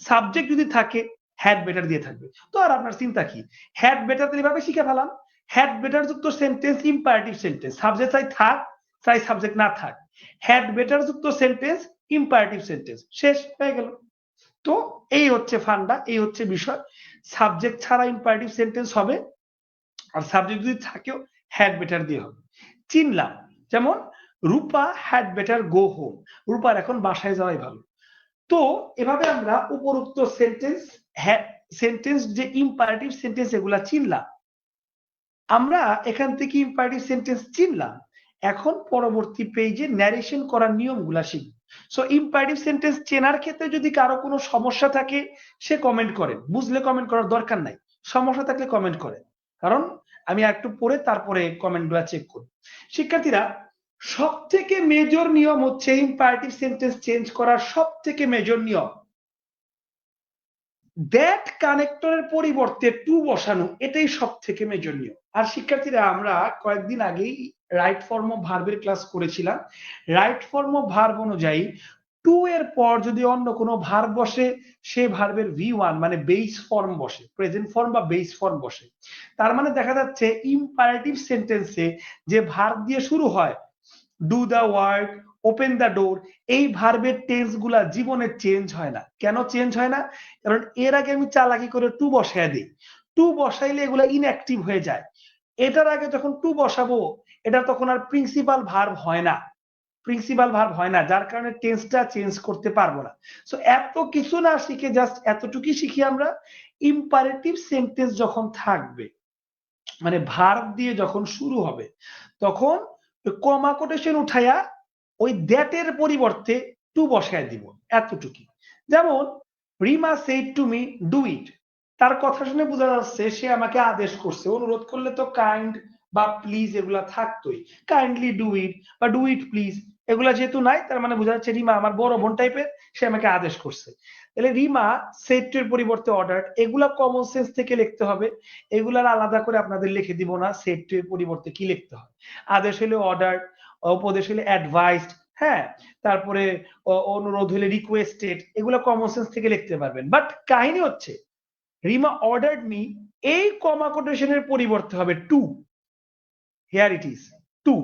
Speaker 1: সাবজেক্ট যদি থাকে, হ্যাড বেটার দিয়ে থাকবে। তো আর আপনার চিন্তা কি, হ্যাড বেটার তো এইভাবে শিখে ফেলাম। হ্যাড বেটার যুক্ত সেন্টেন্স ইম্পারেটিভ সেন্টেন্স, সাবজেক্ট চাই থাক, চাই সাবজেক্ট না থাক। হ্যাড বেটার যুক্ত সেন্টেন্স ইম্পারেটিভ সেন্টেন্স, শেষ হয়ে গেল। তো এই হচ্ছে ফান্ডা, এই হচ্ছে বিষয়। সাবজেক্ট ছাড়া ইম্পারেটিভ সেন্টেন্স হবে, আর সাবজেক্ট যদি থাকেও হ্যাড বেটার দিয়ে হবে। চিনলাম, যেমন রূপা হ্যাড বেটার গো হোম, রূপার এখন বাসায় যাওয়াই ভালো। তো এভাবে আমরা উপরোক্ত সেন্টেন্স যে ইম্পারেটিভ সেন্টেন্স এগুলা চিনলাম। আমরা এখান থেকে ইম্পারেটিভ সেন্টেন্স চিনলাম, এখন পরবর্তী পেজে ন্যারেশন করার নিয়মগুলা শিখব। সো ইম্পারেটিভ সেন্টেন্স চেনার ক্ষেত্রে যদি কারো কোনো সমস্যা থাকে সে কমেন্ট করেন, বুঝলে কমেন্ট করার দরকার নাই, সমস্যা থাকলে কমেন্ট করেন, কারণ আমি একটু পরে তারপরে কমেন্টগুলো চেক করব। শিক্ষার্থীরা, সব থেকে মেজর নিয়ম হচ্ছে ইম্পারেটিভ সেন্টেন্স চেঞ্জ করার সব থেকে মেজর নিয়ম দ্যাট কানেক্টরের পরিবর্তে টু বসানো, এটাই সব থেকে মেজর নিয়ম। আর শিক্ষার্থীরা, আমরা কয়েকদিন আগেই রাইট ফর্ম অফ ভার্বের ক্লাস করেছিলাম। রাইট ফর্ম অফ ভার্ব অনুযায়ী টু এর পর যদি অন্য কোনো ভার্ব বসে, সে ভার্বের V1 মানে বেস ফর্ম বসে, প্রেজেন্ট ফর্ম বা বেস ফর্ম বসে। তার মানে দেখা যাচ্ছে ইম্পারেটিভ সেন্টেন্সে যে ভার্ব দিয়ে শুরু হয়, do the work, open the door, এই ভার্বের টেন্স গুলা জীবনে চেঞ্জ হয় না। কেন চেঞ্জ হয় না? কারণ এর আগে আমি চালাকি করে টু বসায় দিই, টু বসাইলে এগুলা ইনঅ্যাক্টিভ হয়ে যায়। এটার আগে যখন টু বসাবো, এটা তখন আর প্রিন্সিপাল ভার্ব হয় না, প্রিন্সিপাল ভার্ব হয় না, যার কারণে টেন্সটা চেঞ্জ করতে পারবো না। সো এত কিছু না শিখে জাস্ট এতটুকুই শিখি আমরা, ইম্পারেটিভ সেন্টেন্স যখন থাকবে, মানে ভার্ব দিয়ে যখন শুরু হবে, তখন কমা কোটেশন উঠাইয়া ওই দ্যাটের পরিবর্তে টু বসায় দিব, এতটুকুই। যেমন Rima shed to me do it, তার কথা শুনে বোঝা যাচ্ছে সে আমাকে আদেশ করছে। অনুরোধ করলে তো কাইন্ড বা প্লিজ এগুলা থাকতোই, কাইন্ডলি ডু ইট বা ডু ইট প্লিজ, এগুলা যেহেতু নাই, তার মানে বোঝা যাচ্ছে রিমা আমার বড় বোন টাইপের, সে আমাকে আদেশ করছে। তাহলে রিমা সেড টু এর পরিবর্তে অর্ডার, এগুলা কমন সেন্স থেকে লিখতে হবে, এগুলার আলাদা করে আপনাদের লিখে দিব না সেড টু এর পরিবর্তে কি লিখতে হয়। আদেশ হলে অর্ডার, উপদেশ হলে অ্যাডভাইসড, হ্যাঁ, তারপরে অনুরোধ হলে রিকোয়েস্টেড, এগুলো কমন সেন্স থেকে লিখতে পারবেন। বাট কাহিনী হচ্ছে রিমা অর্ডার্ড মি, এই কমা কোটেশনের পরিবর্তে হবে to, here it is to,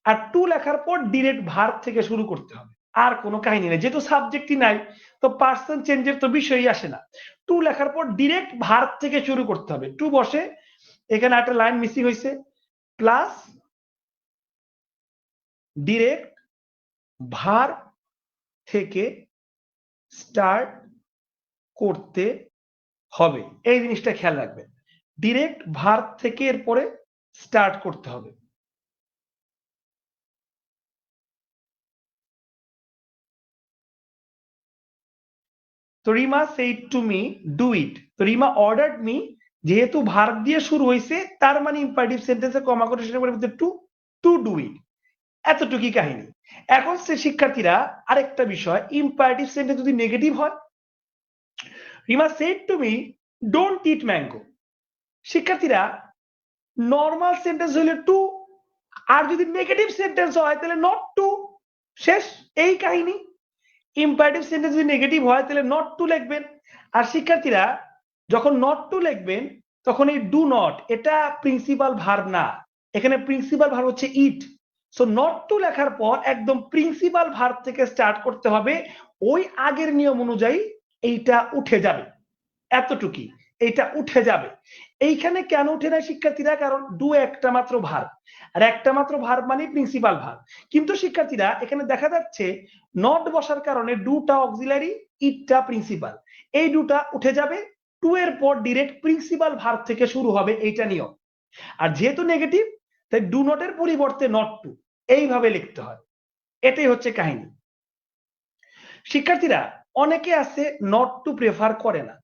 Speaker 1: আর টু লেখার পর ডিরেক্ট ভার্ব থেকে শুরু করতে হবে, আর কোনো কাহিনী নেই। যেহেতু সাবজেক্টই নাই, তো পার্সন চেঞ্জের তো বিষয়ই আসে না। টু লেখার পর ডিরেক্ট ভার্ব থেকে শুরু করতে হবে, টু বসে, এখানে একটা লাইন মিসিং হয়েছে, প্লাস ডিরেক্ট ভার্ব থেকে স্টার্ট করতে হবে, এই জিনিসটা খেয়াল রাখবেন। ডিরেক্ট ভার্ব থেকে এরপরে স্টার্ট করতে হবে। তো Rima shed to me do it, তো রিমা অর্ডার্ড মি, যেহেতু ভার্ব দিয়ে শুরু হয়েছে, তার মানে ইম্পারেটিভ সেন্টেন্সে কমা কোটেশনের পরিবর্তে টু, টু ডু ইট, এতটুকুই কাহিনী। এখন সে শিক্ষার্থীরা, আরেকটা বিষয়, ইম্পারেটিভ সেন্টেন্স যদি নেগেটিভ হয়, Rima shed to me don't it mango, শিক্ষার্থীরা নর্মাল সেন্টেন্স হইলে টু, আর যদি নেগেটিভ সেন্টেন্স হয় তাহলে নট টু, শেষ, এই কাহিনী। ইম্পারেটিভ সেন্টেন্স যদি নেগেটিভ হয় তাহলে নট টু লিখবেন। আর শিক্ষার্থীরা, যখন নট টু লিখবেন, তখন এই ডু নট, এটা প্রিন্সিপাল ভার্ব না, এখানে প্রিন্সিপাল ভার্ব হচ্ছে ইট। সো নট টু লেখার পর একদম প্রিন্সিপাল ভার্ব থেকে স্টার্ট করতে হবে, ওই আগের নিয়ম অনুযায়ী এইটা উঠে যাবে, এতটুকুই, এটা উঠে যাবে। এইখানে কেন উঠে না শিক্ষার্থীরা? কারণ ডু একটা মাত্র ভার্ব, আর একটা মাত্র ভার্ব মানে প্রিন্সিপাল ভার্ব। কিন্তু শিক্ষার্থীরা, এখানে দেখা যাচ্ছে নট বসার কারণে ডুটা অক্সিলারি, ইটটা প্রিন্সিপাল, এই দুটা উঠে যাবে, টু এর পর ডিরেক্ট প্রিন্সিপাল ভার্ব থেকে শুরু হবে, এইটা নিয়ম। আর যেহেতু নেগেটিভ, তাই ডু নটের পরিবর্তে নট টু, এইভাবে লিখতে হয়, এটাই হচ্ছে কাহিনী। শিক্ষার্থীরা, অনেকে আছে নট টু প্রেফার করে না,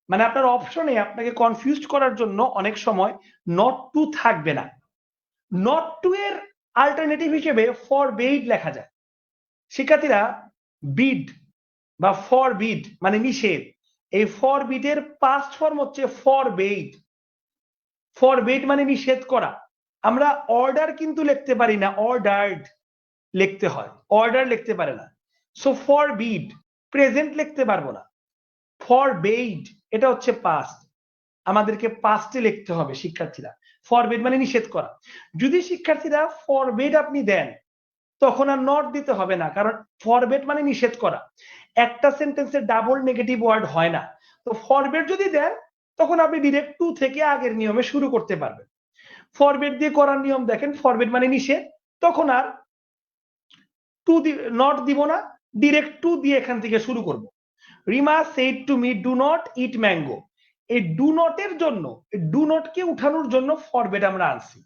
Speaker 1: মানে আপনার অপশনে আপনাকে কনফিউজ করার জন্য অনেক সময় নট টু থাকবে না। নট টু এর অল্টারনেটিভ হিসেবে ফরবিড লেখা যায়। শিক্ষার্থীরা, বিড বা ফরবিড মানে নিষেধ, এই ফরবিডের পাস্ট ফর্ম হচ্ছে ফরবেড, ফরবেড মানে নিষেধ করা। আমরা অর্ডার কিন্তু লিখতে পারি না, অর্ডার্ড লিখতে হয়, অর্ডার লিখতে পারে না। সো ফরবিড, প্রেজেন্ট লিখতে পারবো না, ফরবেড এটা হচ্ছে পাস্ট, আমাদেরকে পাস্টে লিখতে হবে শিক্ষার্থীরা। ফরবেড মানে নিষেধ করা। যদি শিক্ষার্থীরা ফরবেড আপনি দেন, তখন আর নট দিতে হবে না, কারণ ফরবেট মানে নিষেধ করা। একটা সেন্টেন্সে ডাবল নেগেটিভ ওয়ার্ড হয় না। তো ফরবেট যদি দেন তখন আপনি ডিরেক্ট টু থেকে আগের নিয়মে শুরু করতে পারবেন। ফরবেট দিয়ে করার নিয়ম দেখেন, ফরবেট মানে নিষেধ, তখন আর টু নট দিব না, ডিরেক্ট টু দিয়ে এখান থেকে শুরু করব। Rima shed to me do not it mango. এই ডু নটের জন্য, ডু নটকে উঠানোর জন্য ফরবেট আমরা আনছি।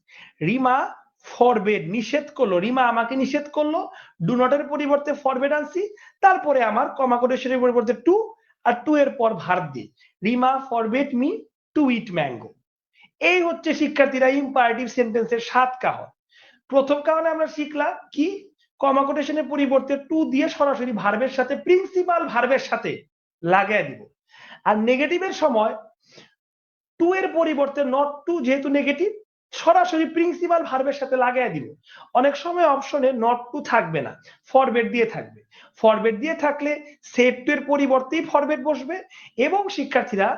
Speaker 1: রিমা ফরবেট নিষেধ করলো, রিমা আমাকে নিষেধ করলো, ডু নটের পরিবর্তে ফরবেট আনছি। তারপরে আমার কমা কোটেশনের পরিবর্তে টু, আর টু এর পর ভার্ব দিই। রিমা ফরবেট মি টু ইট ম্যাঙ্গো। এই হচ্ছে শিক্ষার্থীরা ইম্পারেটিভ সেন্টেন্সের 7 কারণ। প্রথম কারণে আমরা শিখলাম কি, কমা কোটেশনের পরিবর্তে টু দিয়ে সরাসরি ভার্বের সাথে, প্রিন্সিপাল ভার্বের সাথে লাগাই দিব। আর নেগেটিভের সময় টু এর পরিবর্তে নট টু, যেহেতু নেগেটিভ, সরাসরি প্রিন্সিপাল ভার্বের সাথে লাগাই দিব। অনেক সময় অপশনে নট টু থাকবে না, ফরবেট দিয়ে থাকবে। ফরবেট দিয়ে থাকলে সেড টু এর পরিবর্তেই ফরবেট বসবে, এবং শিক্ষার্থীরা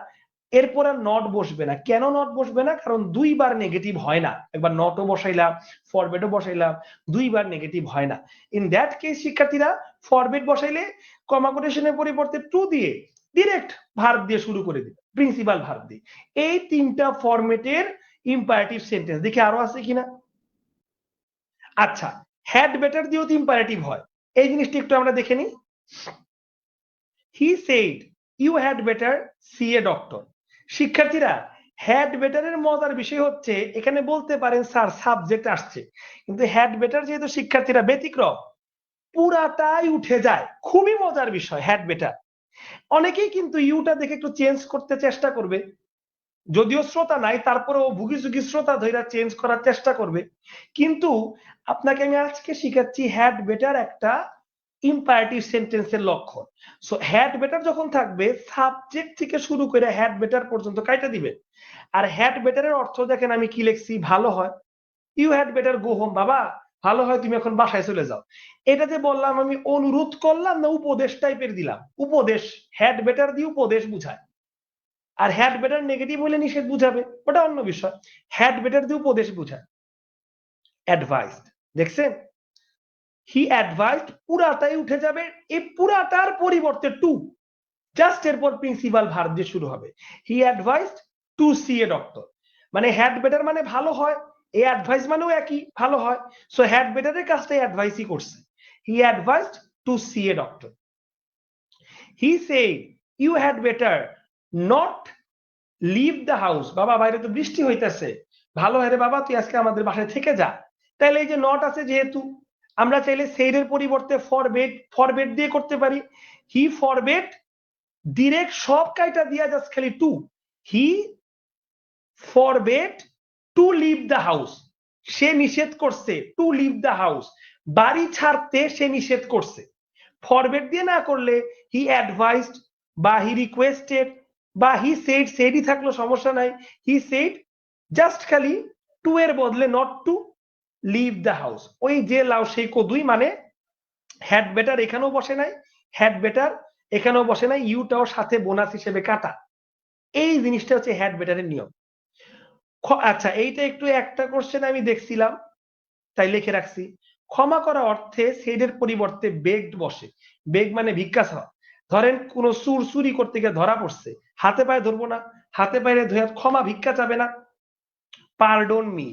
Speaker 1: এরপর আর নট বসবে না। কেন নট বসবে না? কারণ দুইবার নেগেটিভ হয় না। একবার নটও বসাইলাম, ফরবেটও বসাইলাম, দুইবার নেগেটিভ হয় না। ইন দ্যাট কেস শিক্ষার্থীরা ফরবেট বসাইলে কমা কোটেশনের পরিবর্তে টু দিয়ে ডিরেক্ট ভার্ব দিয়ে শুরু করে দিবে, প্রিন্সিপাল ভার্ব দিয়ে। এই তিনটা ফরম্যাটের ইম্পারেটিভ সেন্টেন্স। দেখি আরো আছে কিনা। আচ্ছা, হ্যাড বেটার দিয়েও তো ইম্পারেটিভ হয়, এই জিনিসটা একটু আমরা দেখে নিই। He said you had better see a doctor. শিক্ষার্থীরা, হ্যাড বেটারের মজার বিষয় হচ্ছে, এখানে বলতে পারেন স্যার সাবজেক্ট আসছে, কিন্তু হ্যাড বেটার যেহেতু শিক্ষার্থীরা ব্যতিক্রম, পুরাটাই উঠে যায়। খুবই মজার বিষয় হ্যাড বেটার। অনেকেই কিন্তু ইউটা দেখে একটু চেঞ্জ করতে চেষ্টা করবে, যদিও শ্রোতা নাই, তারপরেও ভুগি ঝুঁকি শ্রোতা ধৈরা চেঞ্জ করার চেষ্টা করবে। কিন্তু আপনাকে আমি আজকে শিখাচ্ছি হ্যাড বেটার একটা ইম্পারেটিভ সেন্টেন্সের লক্ষণ। সো হ্যাড বেটার যখন থাকবে, সাবজেক্ট থেকে শুরু করে হ্যাড বেটার পর্যন্ত কাইটা দিবে। আর হ্যাড বেটারের অর্থ দেখেন আমি কি লিখছি, ভালো হয়। You had better go home, বাবা ভালো হয় তুমি এখন বাসায় চলে যাও। এটা যে বললাম আমি অনুরোধ করলাম না উপদেশ টাইপের দিলাম? উপদেশ, হ্যাড বেটার দিয়ে উপদেশ বুঝায়। আর হ্যাড বেটার নেগেটিভ হলে নিষেধ বুঝাবে, ওটা অন্য বিষয়। হ্যাড বেটার দিয়ে উপদেশ বুঝায়। অ্যাডভাইসড, দেখছেন? হি অ্যাডভাইসড পুরাটাই উঠে যাবে, এই পুরাটার পরিবর্তে টু, জাস্ট এরপর প্রিন্সিপাল ভার্ব দিয়ে শুরু হবে। He advised to see a doctor, মানে হ্যাড বেটার মানে ভালো হয়, এই অ্যাডভাইস মানেও একই, ভালো হয়। সো হ্যাড বেটারের কাজটাই অ্যাডভাইসই করছে। He advised to see a doctor. He said you had better not leave the house, বাবা বাইরে তো বৃষ্টি হইতেছে, ভালো হয় রে বাবা তুই আজকে আমাদের বাসায় থেকে যা। তাহলে এই যে নট আছে যেহেতু, আমরা চাইলে সেইডের পরিবর্তে ফরবেট, ফরবেট দিয়ে করতে পারি। হি ফরবেট ডিরেক্ট সব কাইটা দিয়া জাস্ট খালি to. He forbade to leave the house, সে নিষেধ করছে টু লিভ দ্য হাউস, বাড়ি ছাড়তে সে নিষেধ করছে। ফরবেট দিয়ে না করলে হি অ্যাডভাইসড বা হি রিকোয়েস্টেড বা হি সেড, সেডই থাকলো সমস্যা নাই। হি সেড জাস্ট খালি টু এর বদলে not to leave the house, ওই যে লাও সেই কদুই, মানে হ্যাড বেটার এখানেও বসে নাই, হ্যাড বেটার এখানেও বসে নাই, ইউটাও সাথে বোনাস হিসেবে কাটা। এই জিনিসটা হচ্ছে হ্যাড বেটারের নিয়ম। আচ্ছা, এইটা একটু একটা কোশ্চেন আমি দেখছিলাম তাই লিখে রাখছি। ক্ষমা করা অর্থে সেডের পরিবর্তে বেগড বসে। বেগ মানে ভিক্ষা চাওয়া। ধরেন কোন চুর চুরি করতে গিয়ে ধরা পড়ছে, হাতে পায়ে ধরবো না, হাতে পায়ে ধরে ক্ষমা ভিক্ষা চাবে না? পার্ডন মি,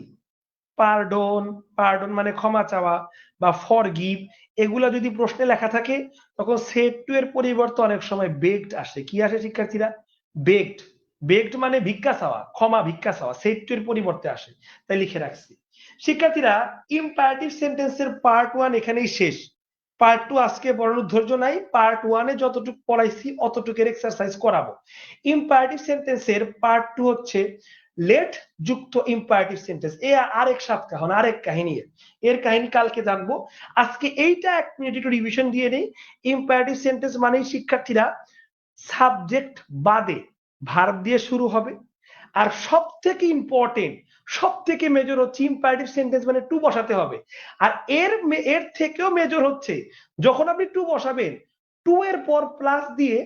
Speaker 1: পার্ডন, পার্ডন মানে ক্ষমা চাওয়া বা ফরগিভ, এগুলা যদি প্রশ্নে লেখা থাকে তখন সেড টু এর পরিবর্তে অনেক সময় বেগড আসে। কি আসে শিক্ষার্থীরা? বেগড। বেগড মানে ভিক্ষা চাওয়া, ক্ষমা ভিক্ষা চাওয়া, সেড টু এর পরিবর্তে আসে, তাই লিখে রাখছি। শিক্ষার্থীরা, ইম্পারেটিভ সেন্টেন্সের পার্ট 1 এখানেই শেষ। পার্ট 2 আজকে পড়ানোর ধৈর্য নাই, পার্ট 1 এ যতটুকু পড়াইছি অতটুকুর এক্সারসাইজ করাবো। ইম্পারেটিভ সেন্টেন্সের পার্ট 2 হচ্ছে লেট যুক্ত ইম্পারেটিভ সেন্টেন্স। এ আরেক সাতকাহন, আরেক কাহিনী, এর কাহিনী কালকে জানবো। আজকে এইটা এক মিনিট একটু রিভিশন দিয়ে নেই। ইম্পারেটিভ সেন্টেন্স মানেই শিক্ষার্থীরা সাবজেক্ট বাদে ভার্ব দিয়ে শুরু হবে। আর সব থেকে ইম্পর্টেন্ট, সব থেকে মেজর হচ্ছে ইম্পারেটিভ সেন্টেন্স মানে টু বসাতে হবে। আর এর থেকেও মেজর হচ্ছে যখন আপনি টু বসাবেন, টু এর পর প্লাস দিয়ে,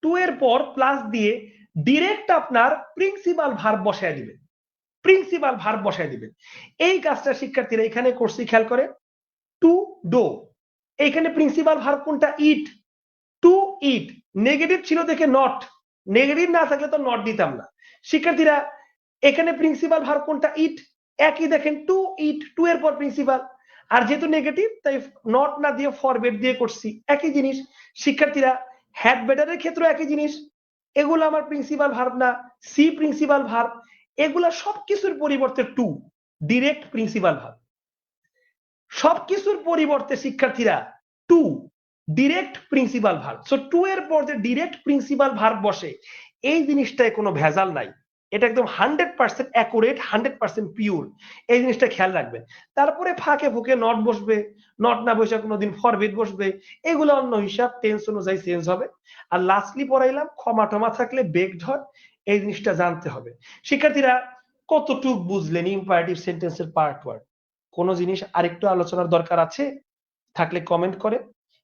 Speaker 1: টু এর পর প্লাস দিয়ে ডিরেক্ট আপনার প্রিন্সিপাল ভার্ব বসায় দিবেন। প্রিন্সিপাল ভার্ব বসায় দিবেন। এই কাজটা শিক্ষার্থীরা এখানে করছি, খেয়াল করে। টু ডো, এইখানে প্রিন্সিপাল ভার্ব কোনটা? ইট। টু ইট নেগেটিভ ছিল দেখে নট, নেগেটিভ না থাকলে তো নট দিতাম না। শিক্ষার্থীরা এখানে প্রিন্সিপাল ভার্ব কোনটা? ইট। একই দেখেন, টু ইট, টু এর পর প্রিন্সিপাল, আর যেহেতু নেগেটিভ তাই নট না দিয়ে ফরবেট দিয়ে করছি, একই জিনিস। শিক্ষার্থীরা হ্যাড বেটারের ক্ষেত্রে একই জিনিস, এগুলো আমার প্রিন্সিপাল ভার্ব না, সি প্রিন্সিপাল ভার্ব, এগুলা সবকিছুর পরিবর্তে টু ডিরেক্ট প্রিন্সিপাল ভার্ব, সবকিছুর পরিবর্তে শিক্ষার্থীরা to direct principal verb. So to এর পর যে ডিরেক্ট প্রিন্সিপাল ভার্ব বসে, এই জিনিসটায় কোনো ভেজাল নাই, এটা একদম 100% অ্যাকুরেট, 100% পিওর, এই জিনিসটা খেয়াল রাখবেন। তারপরে ফাঁকে ফুঁকে নট বসবে, নট না বসে কোনোদিন ফরবিট বসবে, এগুলো অন্য হিসাব, টেন্স অনুযায়ী চেঞ্জ হবে। আর লাস্টলি পড়াইলাম ক্ষমা টমা থাকলে বেগড হয়, এই জিনিসটা জানতে হবে। শিক্ষার্থীরা কতটুক বুঝলেন ইম্পারেটিভ সেন্টেন্সের পার্ট ওয়ার্ড? কোনো জিনিস আরেকটু আলোচনার দরকার আছে? থাকলে কমেন্ট করে,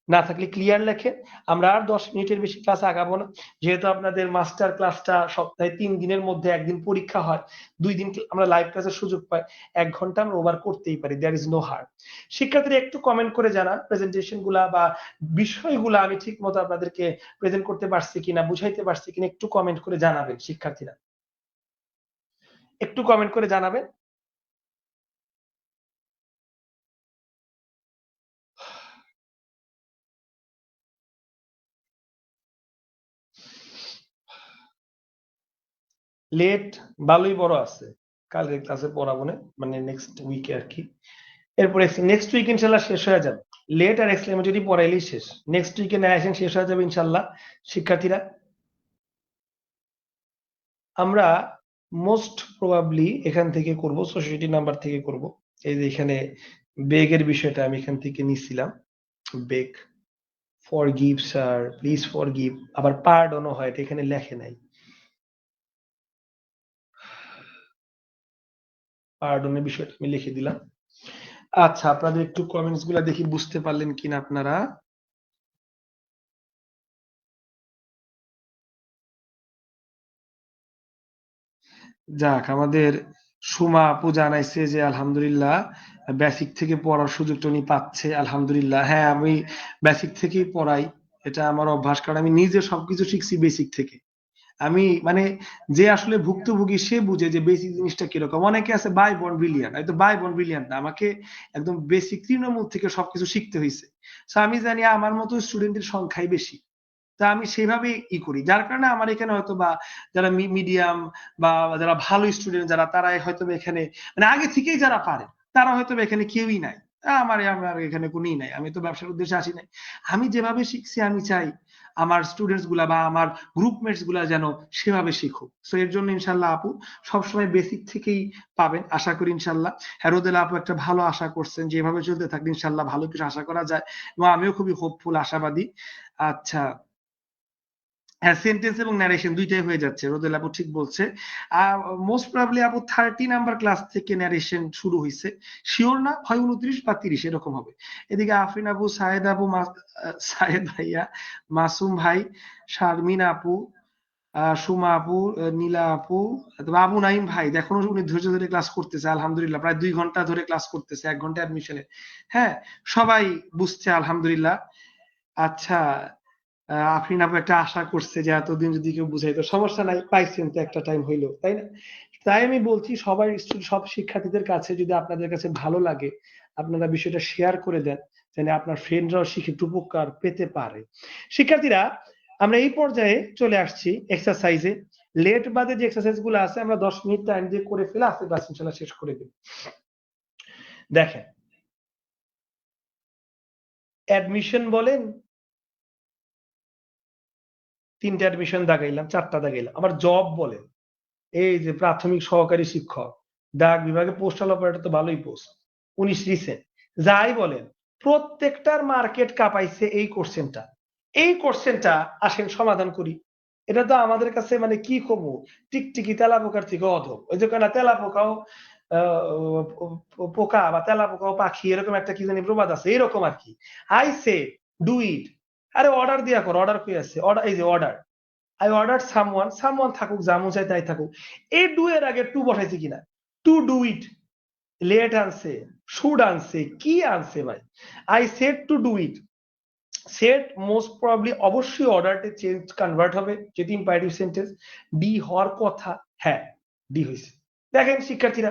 Speaker 1: না থাকলে ক্লিয়ার লেখে। আমরা আর 10 মিনিটের বেশি ক্লাস আগাবো না, যেহেতু আপনাদের মাস্টার ক্লাসটা সপ্তাহে 3 দিনের মধ্যে একদিন পরীক্ষা হয়, 2 দিন আমরা লাইভ ক্লাসের সুযোগ পাই, 1 ঘন্টা আমরা ওভার করতেই পারি, দেয়ার ইজ নো হার্ম। শিক্ষার্থীরা একটু কমেন্ট করে জানান প্রেজেন্টেশন গুলা বা বিষয়গুলা আমি ঠিক মতো আপনাদেরকে প্রেজেন্ট করতে পারছি কিনা, বুঝাইতে পারছি কিনা, একটু কমেন্ট করে জানাবেন শিক্ষার্থীরা, একটু কমেন্ট করে জানাবেন। লেট ভালোই বড় আছে, কালকে ক্লাসে পড়াবো না, মানে নেক্সট উইকে আর কি। এরপরে নেক্সট উইক ইনশাল্লাহ শেষ হয়ে যাবে, লেট আর এক্সক্লেমেটরি পড়াইলেই শেষ, নেক্সট উইকে ন্যারেশন শেষ হয়ে যাবে ইনশাল্লাহ। শিক্ষার্থীরা আমরা মোস্ট প্রবাবলি এখান থেকে করব, সোসাইটি নাম্বার থেকে করব। এই যে এখানে বেগের বিষয়টা আমি এখান থেকে নিছিলাম, বেগ, ফরগিভ স্যার, প্লিজ ফরগিভ, আবার পার্ডনও হয়, এটা এখানে লেখে নাই, পার্ডনের বিষয়টা আমি লিখে দিলাম। আচ্ছা, আপনাদের একটু কমেন্টস গুলা দেখি বুঝতে পারলেন কিনা আপনারা। যাক, আমাদের সুমা আপু জানাইছে যে আলহামদুলিল্লাহ বেসিক থেকে পড়ার সুযোগটা উনি পাচ্ছে, আলহামদুলিল্লাহ। হ্যাঁ, আমি বেসিক থেকেই পড়াই, এটা আমার অভ্যাস, কারণ আমি নিজে সবকিছু শিখছি বেসিক থেকে। আমি মানে যে আসলে ভুক্তভোগী সে বুঝে যে বেসিক জিনিসটা কিরকম। অনেকে আছে বাই বর্ন ব্রিলিয়ান্ট, আমি তো বাই বর্ন ব্রিলিয়ান্ট না, আমাকে একদম বেসিক তৃণমূল থেকে সবকিছু শিখতে হয়েছে। তো আমি জানি আমার মতো স্টুডেন্টের সংখ্যাই বেশি, তা আমি সেভাবে করি, যার কারণে আমার এখানে হয়তো বা যারা মিডিয়াম বা যারা ভালো স্টুডেন্ট যারা, তারা হয়তো এখানে মানে আগে থেকেই যারা পারে, তারা হয়তো এখানে কেউই নাই। আমার এখানে কোনই নাই, আমি তো ব্যবসার উদ্দেশ্যে আসি নাই। আমি যেভাবে শিখছি আমি চাই আমার স্টুডেন্টস গুলা বা আমার গ্রুপমেটস গুলা যেন সেভাবে শিখুক। সো এর জন্য ইনশাল্লাহ আপু সবসময় বেসিক থেকেই পাবেন, আশা করি ইনশাল্লাহ। হেরোদেল আপু একটা ভালো আশা করছেন, যেভাবে চলতে থাকলে ইনশাল্লাহ ভালো কিছু আশা করা যায়, এবং আমিও খুবই হোপফুল, আশাবাদী। আচ্ছা, হ্যাঁ, সেন্টেন্স এবং ন্যারেশন দুইটাই হয়ে যাচ্ছে, রোদেল আপু ঠিক বলছে। মোস্ট প্রবাবলি আপু 30 নাম্বার ক্লাস থেকে ন্যারেশন শুরু হয়েছে, শিওর না, হয় 29 বা 30 এরকম হবে। এদিকে আফরিন আপু, সাহেদ আপু, সাহেদ ভাইয়া, মাসুম ভাই, শারমিন আপু, সুমা আপু, নীলা আপু, আবু নাইম ভাই, দেখুন উনি ধৈর্য ধরে ক্লাস করতেছে, আলহামদুলিল্লাহ প্রায় 2 ঘন্টা ধরে ক্লাস করতেছে, 1 ঘন্টা অ্যাডমিশনে। হ্যাঁ, সবাই বুঝছে, আলহামদুলিল্লাহ। আচ্ছা, আফরিন আপু একটা আশা করছে যে এতদিন যদি কেউ বুঝাইতো, সমস্যা নাই, পাইছেন তো একটা টাইম হইলো, তাই না? তাই আমি বলছি সবাই, সব শিক্ষার্থীদের কাছে যদি আপনাদের কাছে ভালো লাগে, আপনারা বিষয়টা শেয়ার করে দেন, যেন আপনার ফ্রেন্ডরাও শিখে একটু উপকার পেতে পারে। শিক্ষার্থীরা আমরা এই পর্যায়ে চলে আসছি এক্সারসাইজে। লেট বাদে যে এক্সারসাইজ গুলো আছে আমরা 10 মিনিট টাইম দিয়ে করে ফেলে আজকে ক্লাস ইনশাল্লাহ শেষ করে দেব। দেখেন, অ্যাডমিশন বলেন, 3টা অ্যাডমিশন দাগাইলাম, 4টা দাগাইলাম। আবার জব বলেন, এই যে প্রাথমিক সহকারী শিক্ষক, ডাক বিভাগে পোস্টাল অপারেটর তো ভালোই পোস্ট, 19 রিসেন্ট, যাই বলেন, প্রত্যেকটার মার্কেট কাঁপাইছে এই কোশ্চেনটা। এই কোশ্চেনটা আসেন সমাধান করি। এটা তো আমাদের কাছে মানে কি কমু, টিকটিকি তেলা পোকার থেকে অধম। ওই যে কেনা তেলা পোকাও পোকা বা তেলা পোকাও পাখি, এরকম একটা কি জানি প্রবাদ আছে, এরকম আর কি। আই সে ডু ইট, আরে অর্ডার দিয়া কর, অর্ডার কই আছে, অর্ডার, এই যে order, I order someone, someone থাকুক, জামু চাই তাই থাকুক। এই ডু এর আগে টু বসাইছি কিনা, টু ডু ইট লেট আনছে, শুড আনছে, কি আনছে ভাই? I said to do it, said most probably অবশ্যই অর্ডারটা চেঞ্জ কনভার্ট হবে যেটি ইম্পারেটিভ সেন্টেন্স। ডি হওয়ার কথা, হ্যাঁ ডি হয়েছে। দেখেন শিক্ষার্থীরা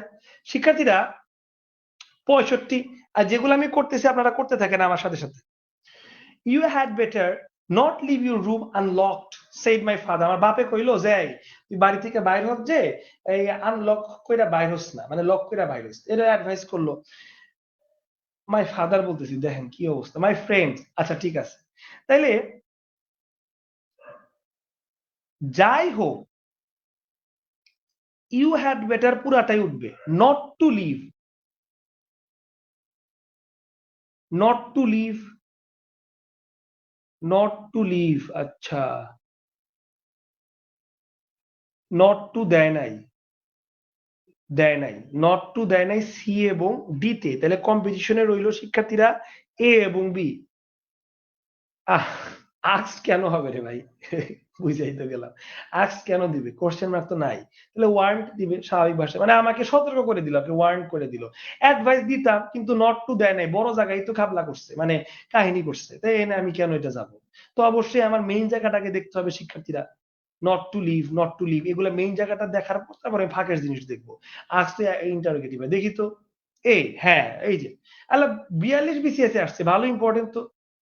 Speaker 1: 65, আর যেগুলো আমি করতেছি আপনারা করতে থাকেন আমার সাথে সাথে। You had better not leave your room unlocked said my father. আমার বাপে কইলো যে তুই বাড়ি থেকে বাইর হস, যে এই আনলক কইরা বাইর হস না, মানে লক কইরা বাইর হস, এটা অ্যাডভাইস করলো মাই ফাদার। বলতেছি দেখেন কি অবস্থা, মাই ফ্রেন্ড। আচ্ছা ঠিক আছে, তাইলে যাই হোক ইউ হ্যাড বেটার পুরাটাই উঠবে, not to leave, not to leave, not to leave. আচ্ছা নট টু দেয় নাই, দেয় নাই, নট টু দেয় নাই সি এবং ডি তে, তাহলে কম্পিটিশনে রইল শিক্ষার্থীরা এ এবং বি। আক্স কেন হবে রে ভাই? বুঝাই তো গেলাম, আক্স কেন দিবে, কোশ্চেন মার্ক তো নাই, তাহলে ওয়ার্ন্ট দিবে স্বাভাবিক ভাষায়, মানে আমাকে সতর্ক করে দিল, আপনি ওয়ার্ন্ট করে দিল। অ্যাডভাইস দিতাম কিন্তু নট টু দেয় নাই, বড় জায়গায় তো খাবলা করছে, মানে কাহিনী করছে, তাই এনে আমি কেন এটা যাব? তো অবশ্যই আমার মেইন জায়গাটাকে দেখতে হবে শিক্ষার্থীরা, not to leave, not to leave, এগুলো মেইন জায়গাটা দেখার পর তারপরে ফাঁকের জিনিস দেখবো। আক্স তো ইন্টারোগেটিভ, দেখি তো। এই হ্যাঁ এই যে আল্লাহ 42 বিসিএস আসছে, ভালো ইম্পর্টেন্ট তো।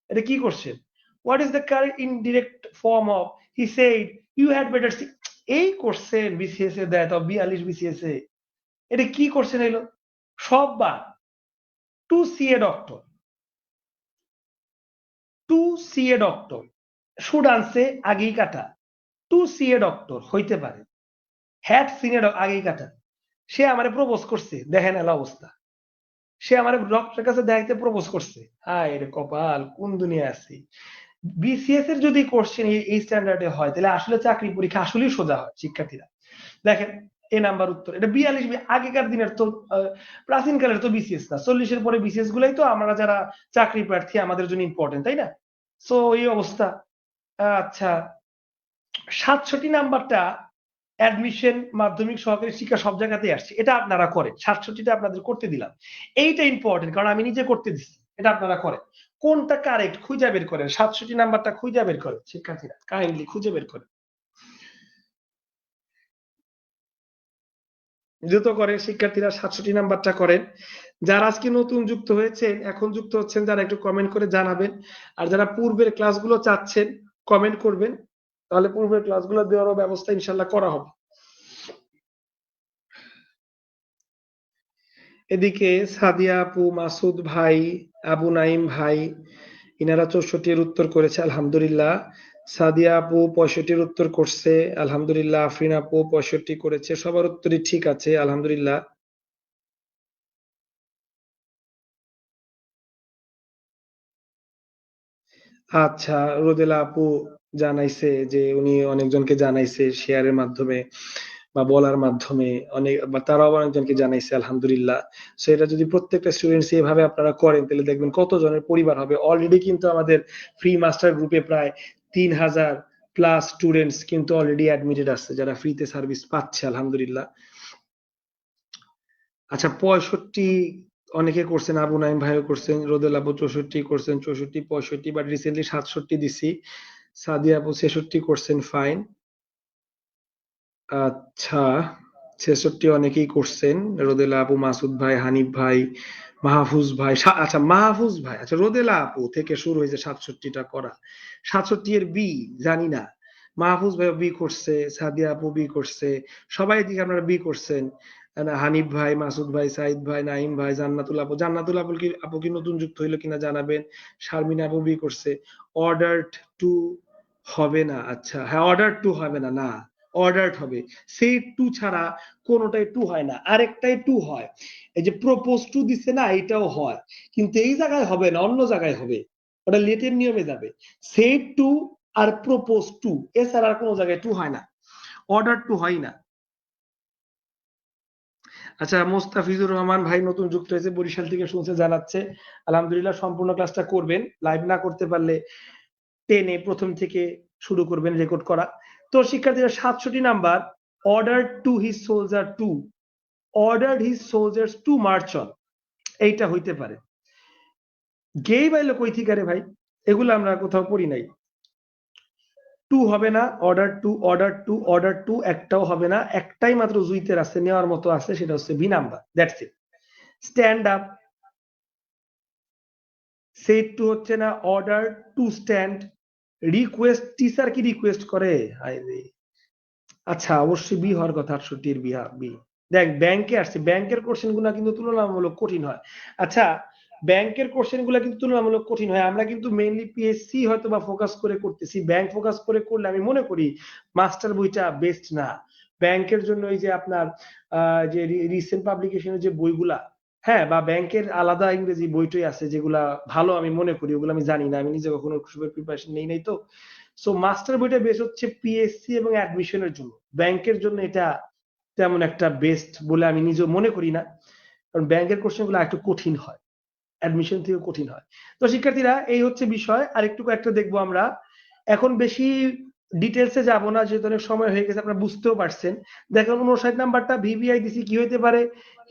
Speaker 1: এটা কি করছেন? What is the correct indirect form of he said you had better see? এই করছেন বিসিএস এ দেয়, তো 42 বিসিএস এ এটা কি করছেন? এলো সববার to see a doctor, to see a doctor, should আনছে আগেই কাটা, টু সি এ ডক্টর হইতে পারে, হ্যাড সিন এ আগেই কাটা। সে আমারে প্রপোজ করছে, দেখেন এলা অবস্থা, সে আমার ডক্টরের কাছে দেখাইতে প্রপোজ করছে। হায় রে কপাল, কোন দুনিয়া আছি। বিসিএস এর যদি কোশ্চেন এই স্ট্যান্ডার্ডে হয় তাহলে আসলে চাকরি পরীক্ষা আসলেই সোজা হয় শিক্ষার্থীরা। দেখেন এ নাম্বার উত্তর, এটা 42 আগেকার দিনের তো প্রাচীন কালের তো বিসিএস না, 40-এর পরে বিসিএস গুলাই তো আমরা যারা চাকরি প্রার্থী আমাদের জন্য ইম্পর্টেন্ট, তাই না? সো এই অবস্থা। আচ্ছা 67 নাম্বারটা অ্যাডমিশন মাধ্যমিক সহকারী শিক্ষা সব জায়গাতেই আসছে, এটা আপনারা করেন, 67টা আপনাদের করতে দিলাম। এইটা ইম্পর্টেন্ট কারণ আমি নিজে করতে দিচ্ছি, এটা আপনারা করেন। কোনটা কারেক্ট খুঁজে বের করেন, 67 নাম্বারটা খুঁজে বের করেন শিক্ষার্থীরা, কাইন্ডলি খুঁজে বের করেন, দ্রুত করেন শিক্ষার্থীরা, 67 নাম্বারটা করেন। যারা আজকে নতুন যুক্ত হয়েছেন, এখন যুক্ত হচ্ছেন যারা, একটু কমেন্ট করে জানাবেন। আর যারা পূর্বের ক্লাসগুলো চাচ্ছেন কমেন্ট করবেন, তাহলে পূর্বের ক্লাসগুলো দেওয়ারও ব্যবস্থা ইনশাল্লাহ করা হবে। এদিকে সাদিয়া আপু, মাসুদ ভাই, আবু নাইম ভাই, ইনারা 64 এর উত্তর করেছে আলহামদুলিল্লাহ। সাদিয়া আপু 65 এর উত্তর করছে আলহামদুলিল্লাহ। আফরিন আপু 65 করেছে, সবার উত্তরই ঠিক আছে আলহামদুলিল্লাহ। আচ্ছা রোদেলা আপু জানাইছে যে উনি অনেকজনকে জানাইছে শেয়ারের মাধ্যমে বা বলার মাধ্যমে, অনেক বা তারাও অনেকজনকে জানাইছে আলহামদুলিল্লাহ। সো এটা যদি প্রত্যেকটা স্টুডেন্টস এভাবে আপনারা করেন তাহলে দেখবেন কত জনের পরিবার হবে। অলরেডি কিন্তু আমাদের ফ্রি মাস্টার গ্রুপে প্রায় 3000 প্লাস স্টুডেন্টস কিন্তু অলরেডি অ্যাডমিটেড আছে, যারা ফ্রিতে সার্ভিস পাচ্ছে আলহামদুলিল্লাহ। আচ্ছা 65 অনেকে করছেন, আবু নাইম ভাইও করছেন, রোদেল আবু 64 করছেন, 64 65, বাট রিসেন্টলি 67 দিছি। সাদিয়া আপু 66 করছেন, ফাইন। আচ্ছা 66 অনেকেই করছেন, রোদেলা আপু, মাসুদ ভাই, হানিফ ভাই, মাহফুজ ভাই। আচ্ছা মাহফুজ ভাই, আচ্ছা রোদেলা আপু থেকে শুরু হয়েছে 67টা করা, 67 এর বি জানি না। মাহফুজ ভাই বি করছে, সাদিয়া আপু বি করছে, সবাই দিকে আপনারা বি করছেন। হানিফ ভাই, মাসুদ ভাই, সাইদ ভাই, নাইম ভাই, জান্নাতুল আপু, জান্নাতুল আপু কি নতুন যুক্ত হইলো কিনা জানাবেন। শারমিন আপু বি করছে। অর্ডার টু হবে না, আচ্ছা হ্যাঁ অর্ডার টু হবে না, না অর্ডার্ড হবে। সেই টু ছাড়া কোনোটাই টু হয় না, আরেকটাই টু হয়, এই যে প্রপোজ টু দিচ্ছে না, এটাও হয়, কিন্তু এই জায়গায় হবে না, অন্য জায়গায় হবে, ওটা লেটের নিয়মে যাবে। সেই টু আর প্রপোজ টু এছাড়া আর কোনো জায়গায় টু হয় না, অর্ডার টু হয় না। আচ্ছা মোস্তাফিজুর রহমান ভাই নতুন যুক্ত হয়েছে, বরিশাল থেকে শুনছে, জানাচ্ছে আলহামদুলিল্লাহ। সম্পূর্ণ ক্লাসটা করবেন, লাইভ না করতে পারলে টেনে প্রথম থেকে শুরু করবেন রেকর্ড করা। তো শিক্ষার্থীরা 67 number, order to his soldier to, ordered his soldiers to march on, এইটা হইতে পারে। গেই বাইলো কই থেকে রে ভাই, এগুলো আমরা কোথাও পড়ি নাই। টু হবে না, অর্ডার টু একটাও হবে না, একটাই মাত্র জুইতের আছে, নেওয়ার মতো আছে, সেটা হচ্ছে B number, that's it. Stand up, set to হচ্ছে না, order to stand. Request, teacher কি রিকোয়েস্ট করে? আচ্ছা অবশ্যই বি হওয়ার কথা, 68 এর বি। দেখ ব্যাংকে আসছে, ব্যাংকের কোশ্চেন গুলা কিন্তু তুলনামূলক কঠিন হয়। আচ্ছা ব্যাংকের কোশ্চেন গুলা কিন্তু তুলনামূলক কঠিন হয়, আমরা কিন্তু মেইনলি পিএসসি হয়তো বা ফোকাস করে করতেছি, ব্যাংক ফোকাস করে করলে আমি মনে করি মাস্টার বইটা বেস্ট না। ব্যাংকের জন্য এই যে আপনার যে রিসেন্ট পাবলিকেশনের যে বইগুলা, হ্যাঁ, বা ব্যাংকের আলাদা ইংরেজি বইটই আছে যেগুলা ভালো আমি মনে করি, ওগুলো আমি জানি না, আমি নিজে কখনো প্রিপারেশন নেই নাই। তো সো মাস্টার বইটা বেশ হচ্ছে পিএসসি এবং অ্যাডমিশনের জন্য, ব্যাংকের জন্য এটা তেমন একটা বেস্ট বলে আমি নিজে মনে করি না, কারণ ব্যাংকের কোশ্চেন গুলো একটু কঠিন হয়, অ্যাডমিশন থেকে কঠিন হয়। তো শিক্ষার্থীরা এই হচ্ছে বিষয়, আর একটু কয়েকটা দেখবো আমরা। এখন বেশি ডিটেলসে যাব না, যেহেতু অনেক সময় হয়ে গেছে, আপনারা বুঝতেও পারছেন। দেখেন 59 নাম্বারটা ভিভিআই দিছি, কি হইতে পারে?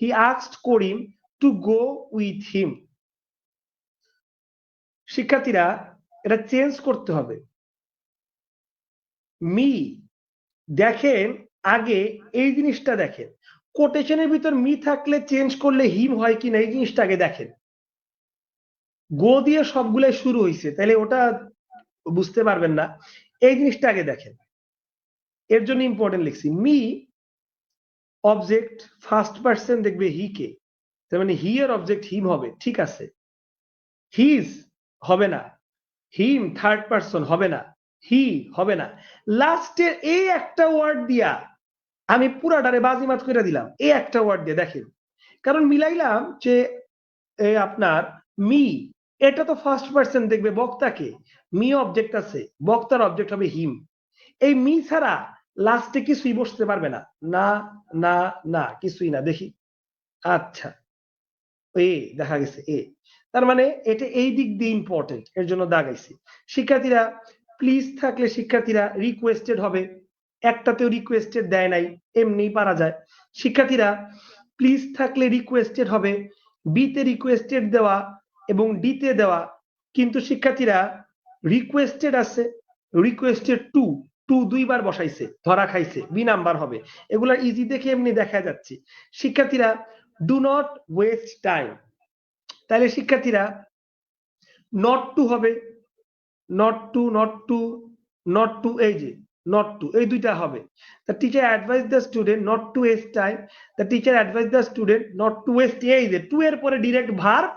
Speaker 1: He asked Karim to go with him. শিক্ষার্থীরা এটা চেঞ্জ করতে হবে, মি। দেখেন আগে এই জিনিসটা দেখেন, কোটেশনের ভিতর মি থাকলে চেঞ্জ করলে হিম হয় কিনা, এই জিনিসটা আগে দেখেন। গো দিয়ে সবগুলাই শুরু হয়েছে, তাহলে ওটা বুঝতে পারবেন না, এই জিনিসটা আগে দেখেন। এর জন্য ইম্পর্টেন্ট লিখছি, মি অবজেক্ট ফার্স্ট পার্সন দেখবে হি কে, তার মানে হি এর অবজেক্ট হিম হবে, ঠিক আছে। হিজ হবে না, হিম থার্ড পার্সন হবে না, হি হবে না। লাস্টের এই একটা ওয়ার্ড দিয়া আমি পুরাটারে বাজিমাত করে দিলাম, এই একটা ওয়ার্ড দিয়ে দেখেন, কারণ মিলাইলাম যে আপনার মি, এটা তো ফার্স্ট পার্সন দেখবে বক্তাকে, মি অবজেক্ট আছে, বক্তার অবজেক্ট হবে হিম। এই মি ছাড়া লাস্টে কিছুই বসতে পারবে না, না না না, কিছুই না। দেখি, আচ্ছা এ দেখা গেছে এ, তার মানে এটা এই দিক দিয়ে ইম্পর্টেন্ট, এর জন্য দাগাইছি। শিক্ষার্থীরা প্লিজ থাকলে শিক্ষার্থীরা রিকোয়েস্টেড হবে, একটাতেও রিকোয়েস্টেড দেয় নাই, এমনি পারা যায়। শিক্ষার্থীরা প্লিজ থাকলে রিকোয়েস্টেড হবে, বিতে রিকোয়েস্টেড দেওয়া এবং ডিতে দেওয়া, কিন্তু শিক্ষার্থীরা রিকোয়েস্টেড আছে, রিকোয়েস্টেড টু, টু দুইবার বসাইছে, ধরা খাইছে, বি নাম্বার হবে। এগুলা ইজি দেখে এমনি দেখা যাচ্ছে। শিক্ষার্থীরা ডু নট ওয়েস্ট টাইম, তাহলে শিক্ষার্থীরা নট টু হবে, not to not to not to, এই যে নট টু, এই দুইটা হবে। The teacher advice the student not to waste time, the teacher advice the student not to waste, এই যে টু এর পরে ডিরেক্ট ভার্ব,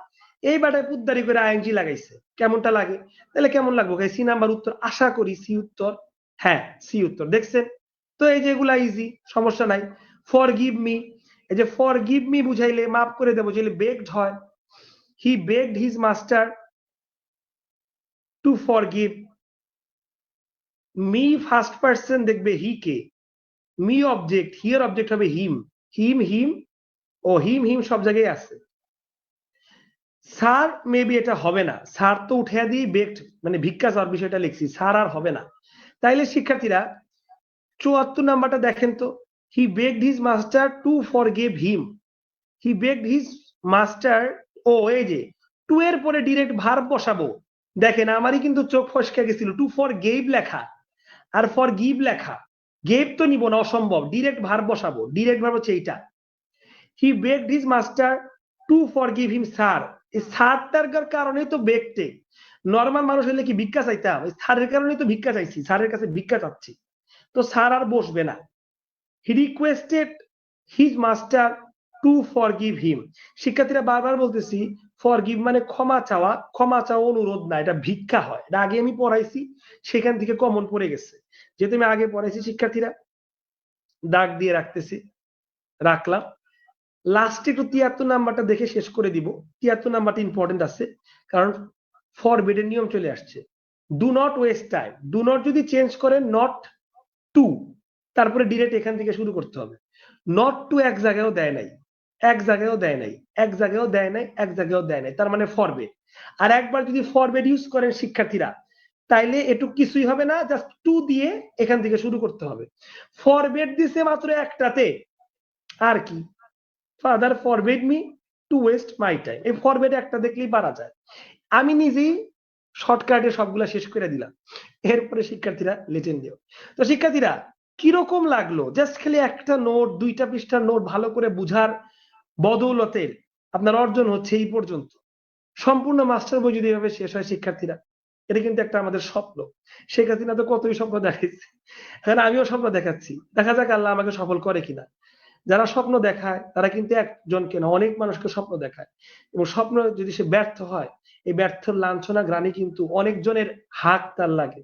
Speaker 1: এই বাটায় পুদ্দারি করে আইএনজি লাগাইছে, কেমনটা লাগে? তাহলে কেমন লাগবে? সি নাম্বার উত্তর, আশা করি সি উত্তর, হ্যাঁ সি উত্তর, দেখছেন তো? এই যে এগুলা ইজি, সমস্যা নাই। ফর গিভ মি, এই যে ফর গিভ মি বুঝাইলে মাফ করে দেবো, বুঝাইলে বেগড হয়, he begged his master to forgive. Me first person দেখবে হি কে, মি অবজেক্ট, হিয়ার অবজেক্ট হবে হিম, হিম হিম ও হিম হিম সব জায়গায় আছে। স্যার মেবি এটা হবে না, স্যার তো উঠে দিয়ে বেগড মানে ভিক্ষা চাওয়ার বিষয়টা লিখছি, স্যার আর হবে না। তাইলে শিক্ষার্থীরা 74 নাম্বারটা দেখেন তো, he begged his master to forgive him, he begged his master, ও এই যে টু এর পরে ডিরেক্ট ভার্ব বসাবো। দেখেন আমারই কিন্তু চোখ ফসকে গেছিল, টু ফর গেভ লেখা আর ফর গিভ লেখা, গেভ তো নিব না, অসম্ভব, ডিরেক্ট ভার্ব বসাবো, ডিরেক্ট ভার্ব হচ্ছে এইটা। He begged his master to forgive him, sir, এই স্যারটার কারণেই তো বেগটে, নর্মাল মানুষ হলে কি ভিক্ষা চাইতাম? স্যারের কারণেই তো ভিক্ষা চাইছি, স্যারের কাছে ভিক্ষা চাচ্ছি, তো স্যার আর বসবে না। He requested his master to forgive হিম। শিক্ষার্থীরা বারবার বলতেছি, ফরগিভ মানে ক্ষমা চাওয়া, ক্ষমা চাওয়া অনুরোধ না, এটা ভিক্ষা হয়, এটা আগে আমি পড়াইছি, সেখান থেকে কমন পড়ে গেছে, যেহেতু আমি আগে পড়াইছি। শিক্ষার্থীরা দাগ দিয়ে রাখতেছি, রাখলাম। লাস্টে একটু 73 নাম্বারটা দেখে শেষ করে দিব, 73 নাম্বারটা ইম্পর্টেন্ট আছে, কারণ ফরবিডের নিয়ম চলে আসছে। Do not waste time, do not যদি চেঞ্জ করেন নট টু, তারপরে ডিরেক্ট এখান থেকে শুরু করতে হবে। নট টু এক জায়গায়ও দেয় নাই, এক জায়গায়ও দেয় নাই, এক জায়গায়ও দেয় নাই, এক জায়গায়ও দেয় নাই, তার মানে ফরবেড। আর একবার যদি ফরবেড ইউজ করেন শিক্ষার্থীরা, তাইলে এটু কিছুই হবে না, জাস্ট টু দিয়ে এখান থেকে শুরু করতে হবে। ফরবেড দিছে মাত্র একটাতে, আর কি
Speaker 2: father forbid me two West my time. এই ফরবিড একটা দেখলেই পারা যায়। আমি নিজেই শর্টকাটে সবগুলা শেষ করে দিলাম। এরপরে শিক্ষার্থীরা লিখেন দিও। তো শিক্ষার্থীরা কিরকম লাগলো? জাস্ট খালি একটা নোট, 2টা পৃষ্ঠার নোট ভালো করে বুঝার বদৌলতে আপনার অর্জন হচ্ছে এই পর্যন্ত। সম্পূর্ণ মাস্টার বই যদি এভাবে শেষ হয় শিক্ষার্থীরা, এটা কিন্তু একটা আমাদের স্বপ্ন। শেখ হাসিনা তো কতই স্বপ্ন দেখাইছে, এখন আমিও স্বপ্ন দেখাচ্ছি। দেখা যাক আল্লাহ আমাকে সফল করে কিনা। যারা স্বপ্ন দেখায় তারা কিন্তু একজনকে না, অনেক মানুষকে স্বপ্ন দেখায়, এবং স্বপ্ন যদি সে ব্যর্থ হয়, এই ব্যর্থ লাঞ্ছনা গ্রানি কিন্তু অনেকজনের হাত তার লাগে।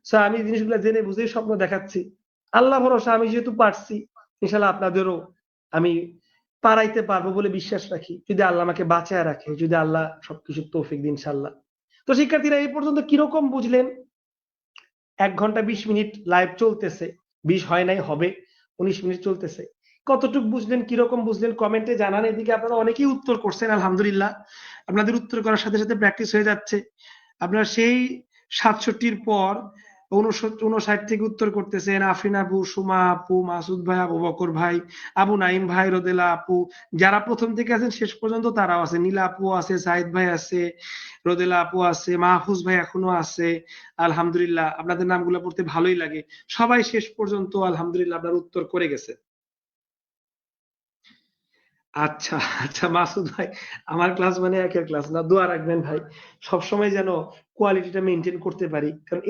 Speaker 2: সো আমি জিনিসগুলো জেনে বুঝেই স্বপ্ন দেখাচ্ছি। আল্লাহ ভরসা, আমি যেহেতু পারছি, ইনশাল্লাহ আপনাদেরও আমি পারাইতে পারবো বলে বিশ্বাস রাখি, যদি আল্লাহ আমাকে বাঁচায় রাখে, যদি আল্লাহ সবকিছু তৌফিক দিন ইনশাল্লাহ। তো শিক্ষার্থীরা এই পর্যন্ত কিরকম বুঝলেন? 1 ঘন্টা 20 মিনিট লাইভ চলতেছে, 20 হয় নাই, হবে 19 মিনিট চলতেছে। কতটুকু বুঝলেন, কিরকম বুঝলেন কমেন্টে জানান। এদিকে আপনারা অনেকেই উত্তর করছেন, আলহামদুলিল্লাহ। আপনাদের উত্তর করার সাথে সাথে প্র্যাকটিস হয়ে যাচ্ছে। আপনারা সেই 67-র পর 59 থেকে উত্তর করতেছেন। আফরিন আপু, সুমা আপু, মাসুদ ভাই, আবু বকর ভাই, আবু নাইম ভাই, রোদেলা আপু, যারা প্রথম থেকে আছেন শেষ পর্যন্ত তারাও আছে। নীলা আপু আছে, সাইদ ভাই আছে, রোদেলা আপু আছে, মাহফুজ ভাই এখনো আছে। আলহামদুলিল্লাহ, আপনাদের নামগুলো পড়তে ভালোই লাগে। সবাই শেষ পর্যন্ত আলহামদুলিল্লাহ আপনার উত্তর করে গেছে। আচ্ছা আচ্ছা মাসুদ ভাই, আমার ক্লাস মানে একের ক্লাস না, দোয়া রাখবেন ভাই, সবসময় যেন কোয়ালিটিটা মেনটেন করতে পারি, কারণ